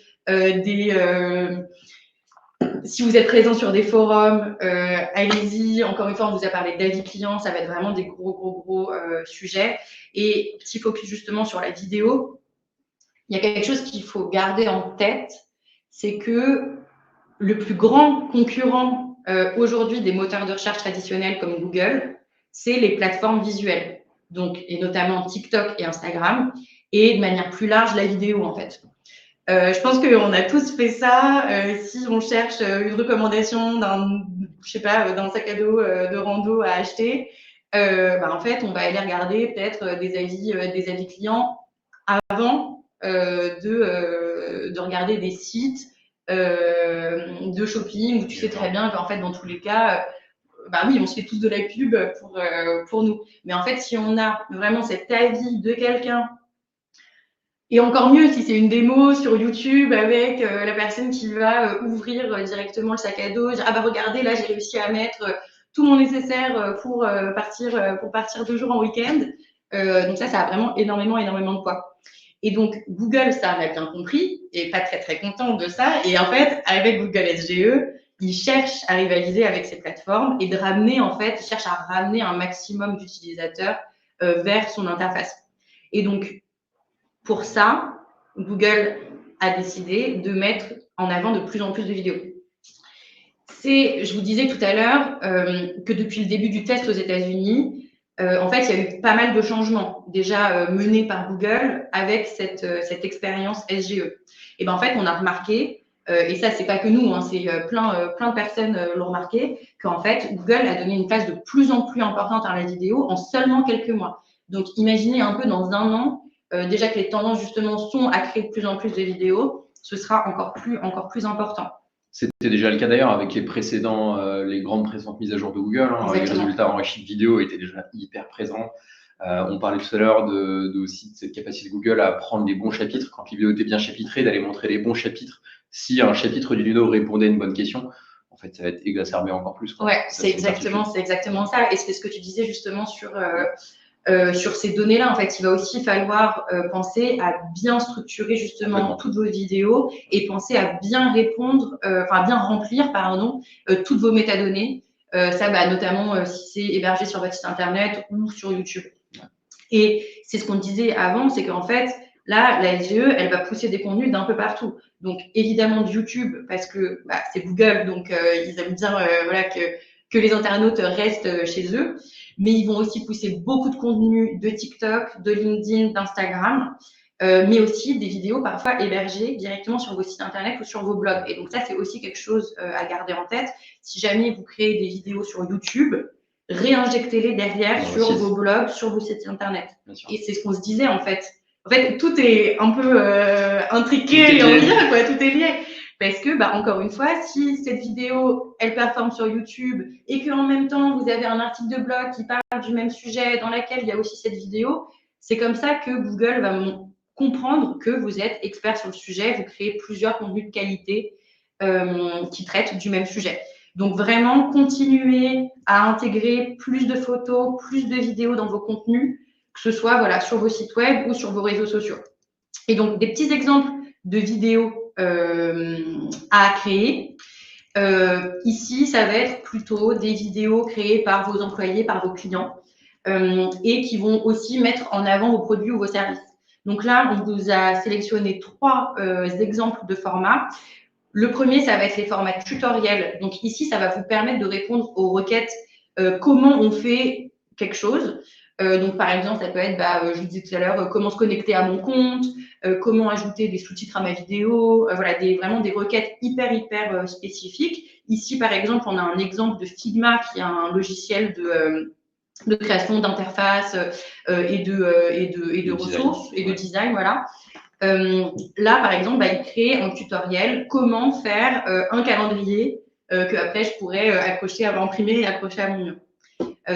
si vous êtes présent sur des forums, allez-y. Encore une fois, on vous a parlé d'avis clients, ça va être vraiment des gros sujets. Et petit focus justement sur la vidéo, il y a quelque chose qu'il faut garder en tête, c'est que le plus grand concurrent aujourd'hui des moteurs de recherche traditionnels comme Google, c'est les plateformes visuelles, donc, et notamment TikTok et Instagram, et de manière plus large, la vidéo en fait. Je pense qu'on a tous fait ça. Si on cherche une recommandation d'un sac à dos de rando à acheter, en fait, on va aller regarder peut-être des avis clients avant de regarder des sites de shopping où tu sais très bien qu'en fait, dans tous les cas, oui, on se fait tous de la pub pour nous. Mais en fait, si on a vraiment cet avis de quelqu'un, et encore mieux si c'est une démo sur YouTube avec la personne qui va ouvrir directement le sac à dos, dire regardez, là j'ai réussi à mettre tout mon nécessaire pour partir 2 jours en week-end. Donc ça a vraiment énormément de poids. Et donc Google, ça l'a bien compris, et pas très très content de ça. Et en fait, avec Google SGE, il cherche à rivaliser avec ces plateformes et il cherche à ramener un maximum d'utilisateurs vers son interface. Et donc pour ça, Google a décidé de mettre en avant de plus en plus de vidéos. Je vous disais tout à l'heure que depuis le début du test aux États-Unis, en fait, il y a eu pas mal de changements déjà menés par Google avec cette expérience SGE. Et en fait, on a remarqué, et ça, c'est pas que nous, c'est plein de personnes l'ont remarqué, qu'en fait, Google a donné une place de plus en plus importante à la vidéo en seulement quelques mois. Donc, imaginez un peu dans un an, déjà que les tendances justement sont à créer de plus en plus de vidéos, ce sera encore plus important. C'était déjà le cas d'ailleurs avec les grandes précédentes mises à jour de Google. Les résultats en archive vidéo étaient déjà hyper présents. On parlait tout à l'heure aussi de cette capacité de Google à prendre les bons chapitres quand les vidéos étaient bien chapitrées, d'aller montrer les bons chapitres. Si un chapitre d'une vidéo répondait à une bonne question, en fait, ça va être exacerbé encore plus. Ouais, c'est exactement ça. Et c'est ce que tu disais justement sur ces données-là, en fait, il va aussi falloir penser à bien structurer justement toutes vos vidéos et penser à bien bien remplir, toutes vos métadonnées. Notamment si c'est hébergé sur votre site internet ou sur YouTube. Et c'est ce qu'on disait avant, c'est qu'en fait, là, la SGE, elle va pousser des contenus d'un peu partout. Donc, évidemment, de YouTube, parce que c'est Google, donc ils aiment bien que les internautes restent chez eux. Mais ils vont aussi pousser beaucoup de contenus de TikTok, de LinkedIn, d'Instagram, mais aussi des vidéos parfois hébergées directement sur vos sites internet ou sur vos blogs. Et donc ça, c'est aussi quelque chose à garder en tête. Si jamais vous créez des vidéos sur YouTube, réinjectez-les derrière sur vos blogs, sur vos sites internet. Et c'est ce qu'on se disait en fait. En fait, tout est un peu intriqué et en lien, quoi. Tout est lié. Parce que, encore une fois, si cette vidéo, elle performe sur YouTube et qu'en même temps, vous avez un article de blog qui parle du même sujet dans lequel il y a aussi cette vidéo, c'est comme ça que Google va comprendre que vous êtes expert sur le sujet, vous créez plusieurs contenus de qualité qui traitent du même sujet. Donc, vraiment, continuez à intégrer plus de photos, plus de vidéos dans vos contenus, que ce soit sur vos sites web ou sur vos réseaux sociaux. Et donc, des petits exemples de vidéos à créer. Ici, ça va être plutôt des vidéos créées par vos employés, par vos clients, et qui vont aussi mettre en avant vos produits ou vos services. Donc là, on vous a sélectionné 3 exemples de formats. Le premier, ça va être les formats tutoriels. Donc ici, ça va vous permettre de répondre aux requêtes comment on fait quelque chose. Donc par exemple, ça peut être, je vous disais tout à l'heure, comment se connecter à mon compte, comment ajouter des sous-titres à ma vidéo, vraiment des requêtes hyper spécifiques. Ici, par exemple, on a un exemple de Figma, qui est un logiciel de création d'interfaces et de ressources et de design, voilà. Là, par exemple, il crée un tutoriel comment faire un calendrier que après je pourrais imprimer et accrocher à mon mur.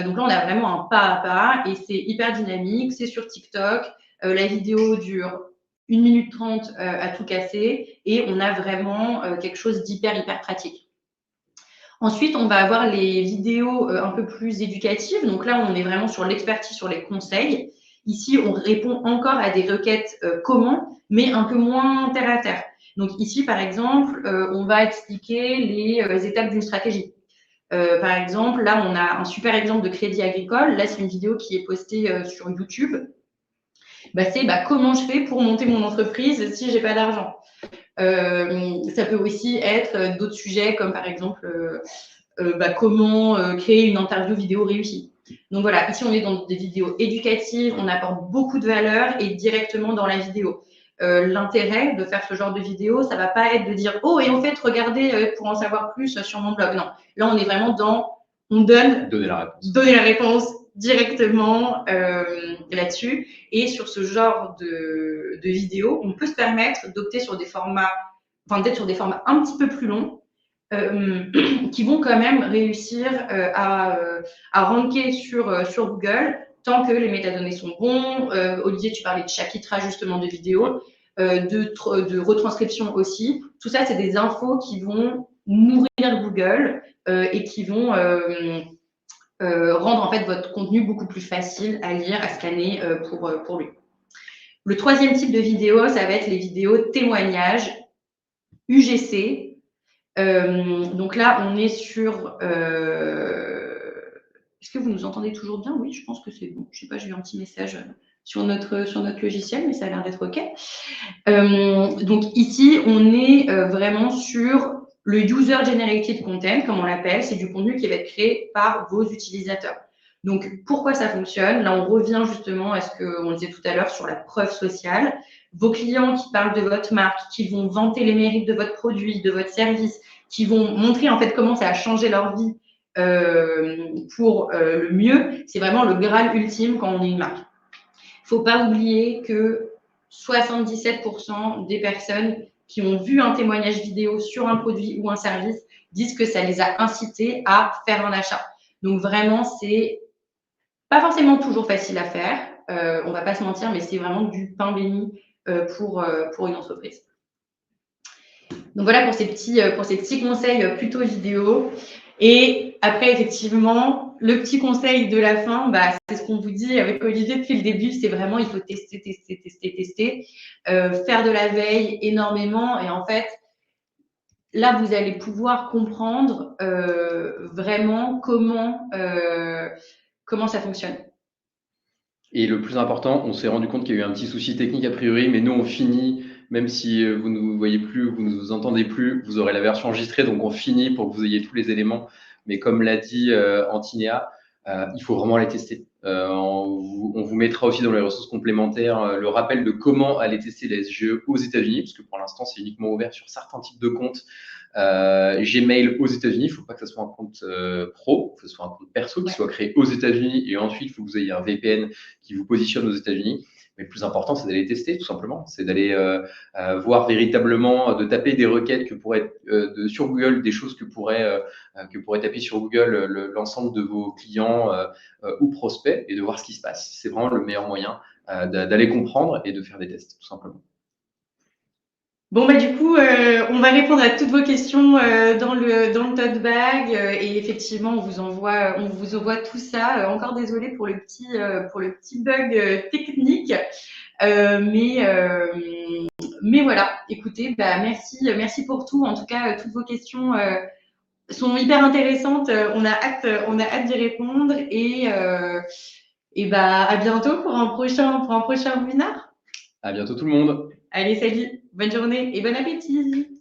Donc là, on a vraiment un pas à pas et c'est hyper dynamique. C'est sur TikTok. La vidéo dure 1 minute 30 à tout casser et on a vraiment quelque chose hyper pratique. Ensuite, on va avoir les vidéos un peu plus éducatives. Donc là, on est vraiment sur l'expertise, sur les conseils. Ici, on répond encore à des requêtes comment, mais un peu moins terre à terre. Donc ici, par exemple, on va expliquer les étapes d'une stratégie. Par exemple, là, on a un super exemple de crédit agricole. Là, c'est une vidéo qui est postée sur YouTube. C'est comment je fais pour monter mon entreprise si j'ai pas d'argent. Ça peut aussi être d'autres sujets comme par exemple comment créer une interview vidéo réussie. Donc voilà, ici on est dans des vidéos éducatives, on apporte beaucoup de valeur et directement dans la vidéo. L'intérêt de faire ce genre de vidéo, ça va pas être de dire oh et en fait regardez pour en savoir plus sur mon blog. Non, là on est vraiment dans on donne donner la réponse directement là-dessus. Et sur ce genre de vidéo, on peut se permettre d'opter sur des formats, enfin d'être sur des formats un petit peu plus longs. Qui vont quand même réussir à ranker sur Google tant que les métadonnées sont bons. Olivier, tu parlais de chapitrage justement de vidéos, de retranscription aussi. Tout ça, c'est des infos qui vont nourrir Google et qui vont rendre en fait votre contenu beaucoup plus facile à lire, à scanner pour lui. Le troisième type de vidéo, ça va être les vidéos témoignages, UGC. Donc là, on est sur. Est-ce que vous nous entendez toujours bien? Oui, je pense que c'est bon. Je sais pas, j'ai eu un petit message sur notre logiciel, mais ça a l'air d'être OK. Donc ici, on est vraiment sur le User Generated Content, comme on l'appelle. C'est du contenu qui va être créé par vos utilisateurs. Donc, pourquoi ça fonctionne? Là, on revient justement à ce qu'on disait tout à l'heure sur la preuve sociale. Vos clients qui parlent de votre marque, qui vont vanter les mérites de votre produit, de votre service, qui vont montrer en fait comment ça a changé leur vie pour le mieux, c'est vraiment le Graal ultime quand on est une marque. Il ne faut pas oublier que 77% des personnes qui ont vu un témoignage vidéo sur un produit ou un service disent que ça les a incités à faire un achat. Donc vraiment, c'est pas forcément toujours facile à faire, on va pas se mentir, mais c'est vraiment du pain béni pour une entreprise. Donc voilà pour ces petits conseils plutôt vidéo. Et après, effectivement, le petit conseil de la fin, c'est ce qu'on vous dit avec Olivier depuis le début, c'est vraiment il faut tester, faire de la veille énormément. Et en fait, là, vous allez pouvoir comprendre vraiment comment ça fonctionne. Et le plus important, on s'est rendu compte qu'il y a eu un petit souci technique a priori, mais nous, on finit, même si vous ne nous voyez plus, vous ne nous entendez plus, vous aurez la version enregistrée, donc on finit pour que vous ayez tous les éléments. Mais comme l'a dit Antinéa, il faut vraiment les tester. On vous mettra aussi dans les ressources complémentaires le rappel de comment aller tester les SGE aux États-Unis, parce que pour l'instant, c'est uniquement ouvert sur certains types de comptes. Gmail aux États-Unis, il ne faut pas que ce soit un compte pro, il faut que ce soit un compte perso qui soit créé aux États-Unis et ensuite il faut que vous ayez un VPN qui vous positionne aux États-Unis. Mais le plus important, c'est d'aller tester tout simplement, c'est d'aller voir véritablement, de taper des requêtes que pourraient sur Google, des choses que pourrait taper sur Google l'ensemble de vos clients ou prospects et de voir ce qui se passe. C'est vraiment le meilleur moyen d'aller comprendre et de faire des tests tout simplement. Bon, du coup, on va répondre à toutes vos questions dans le tote bag et effectivement, on vous envoie tout ça. Encore désolée pour le petit bug technique, mais voilà. Écoutez, merci pour tout. En tout cas, toutes vos questions sont hyper intéressantes. On a hâte d'y répondre et à bientôt pour un prochain webinaire. À bientôt tout le monde. Allez, salut, bonne journée et bon appétit.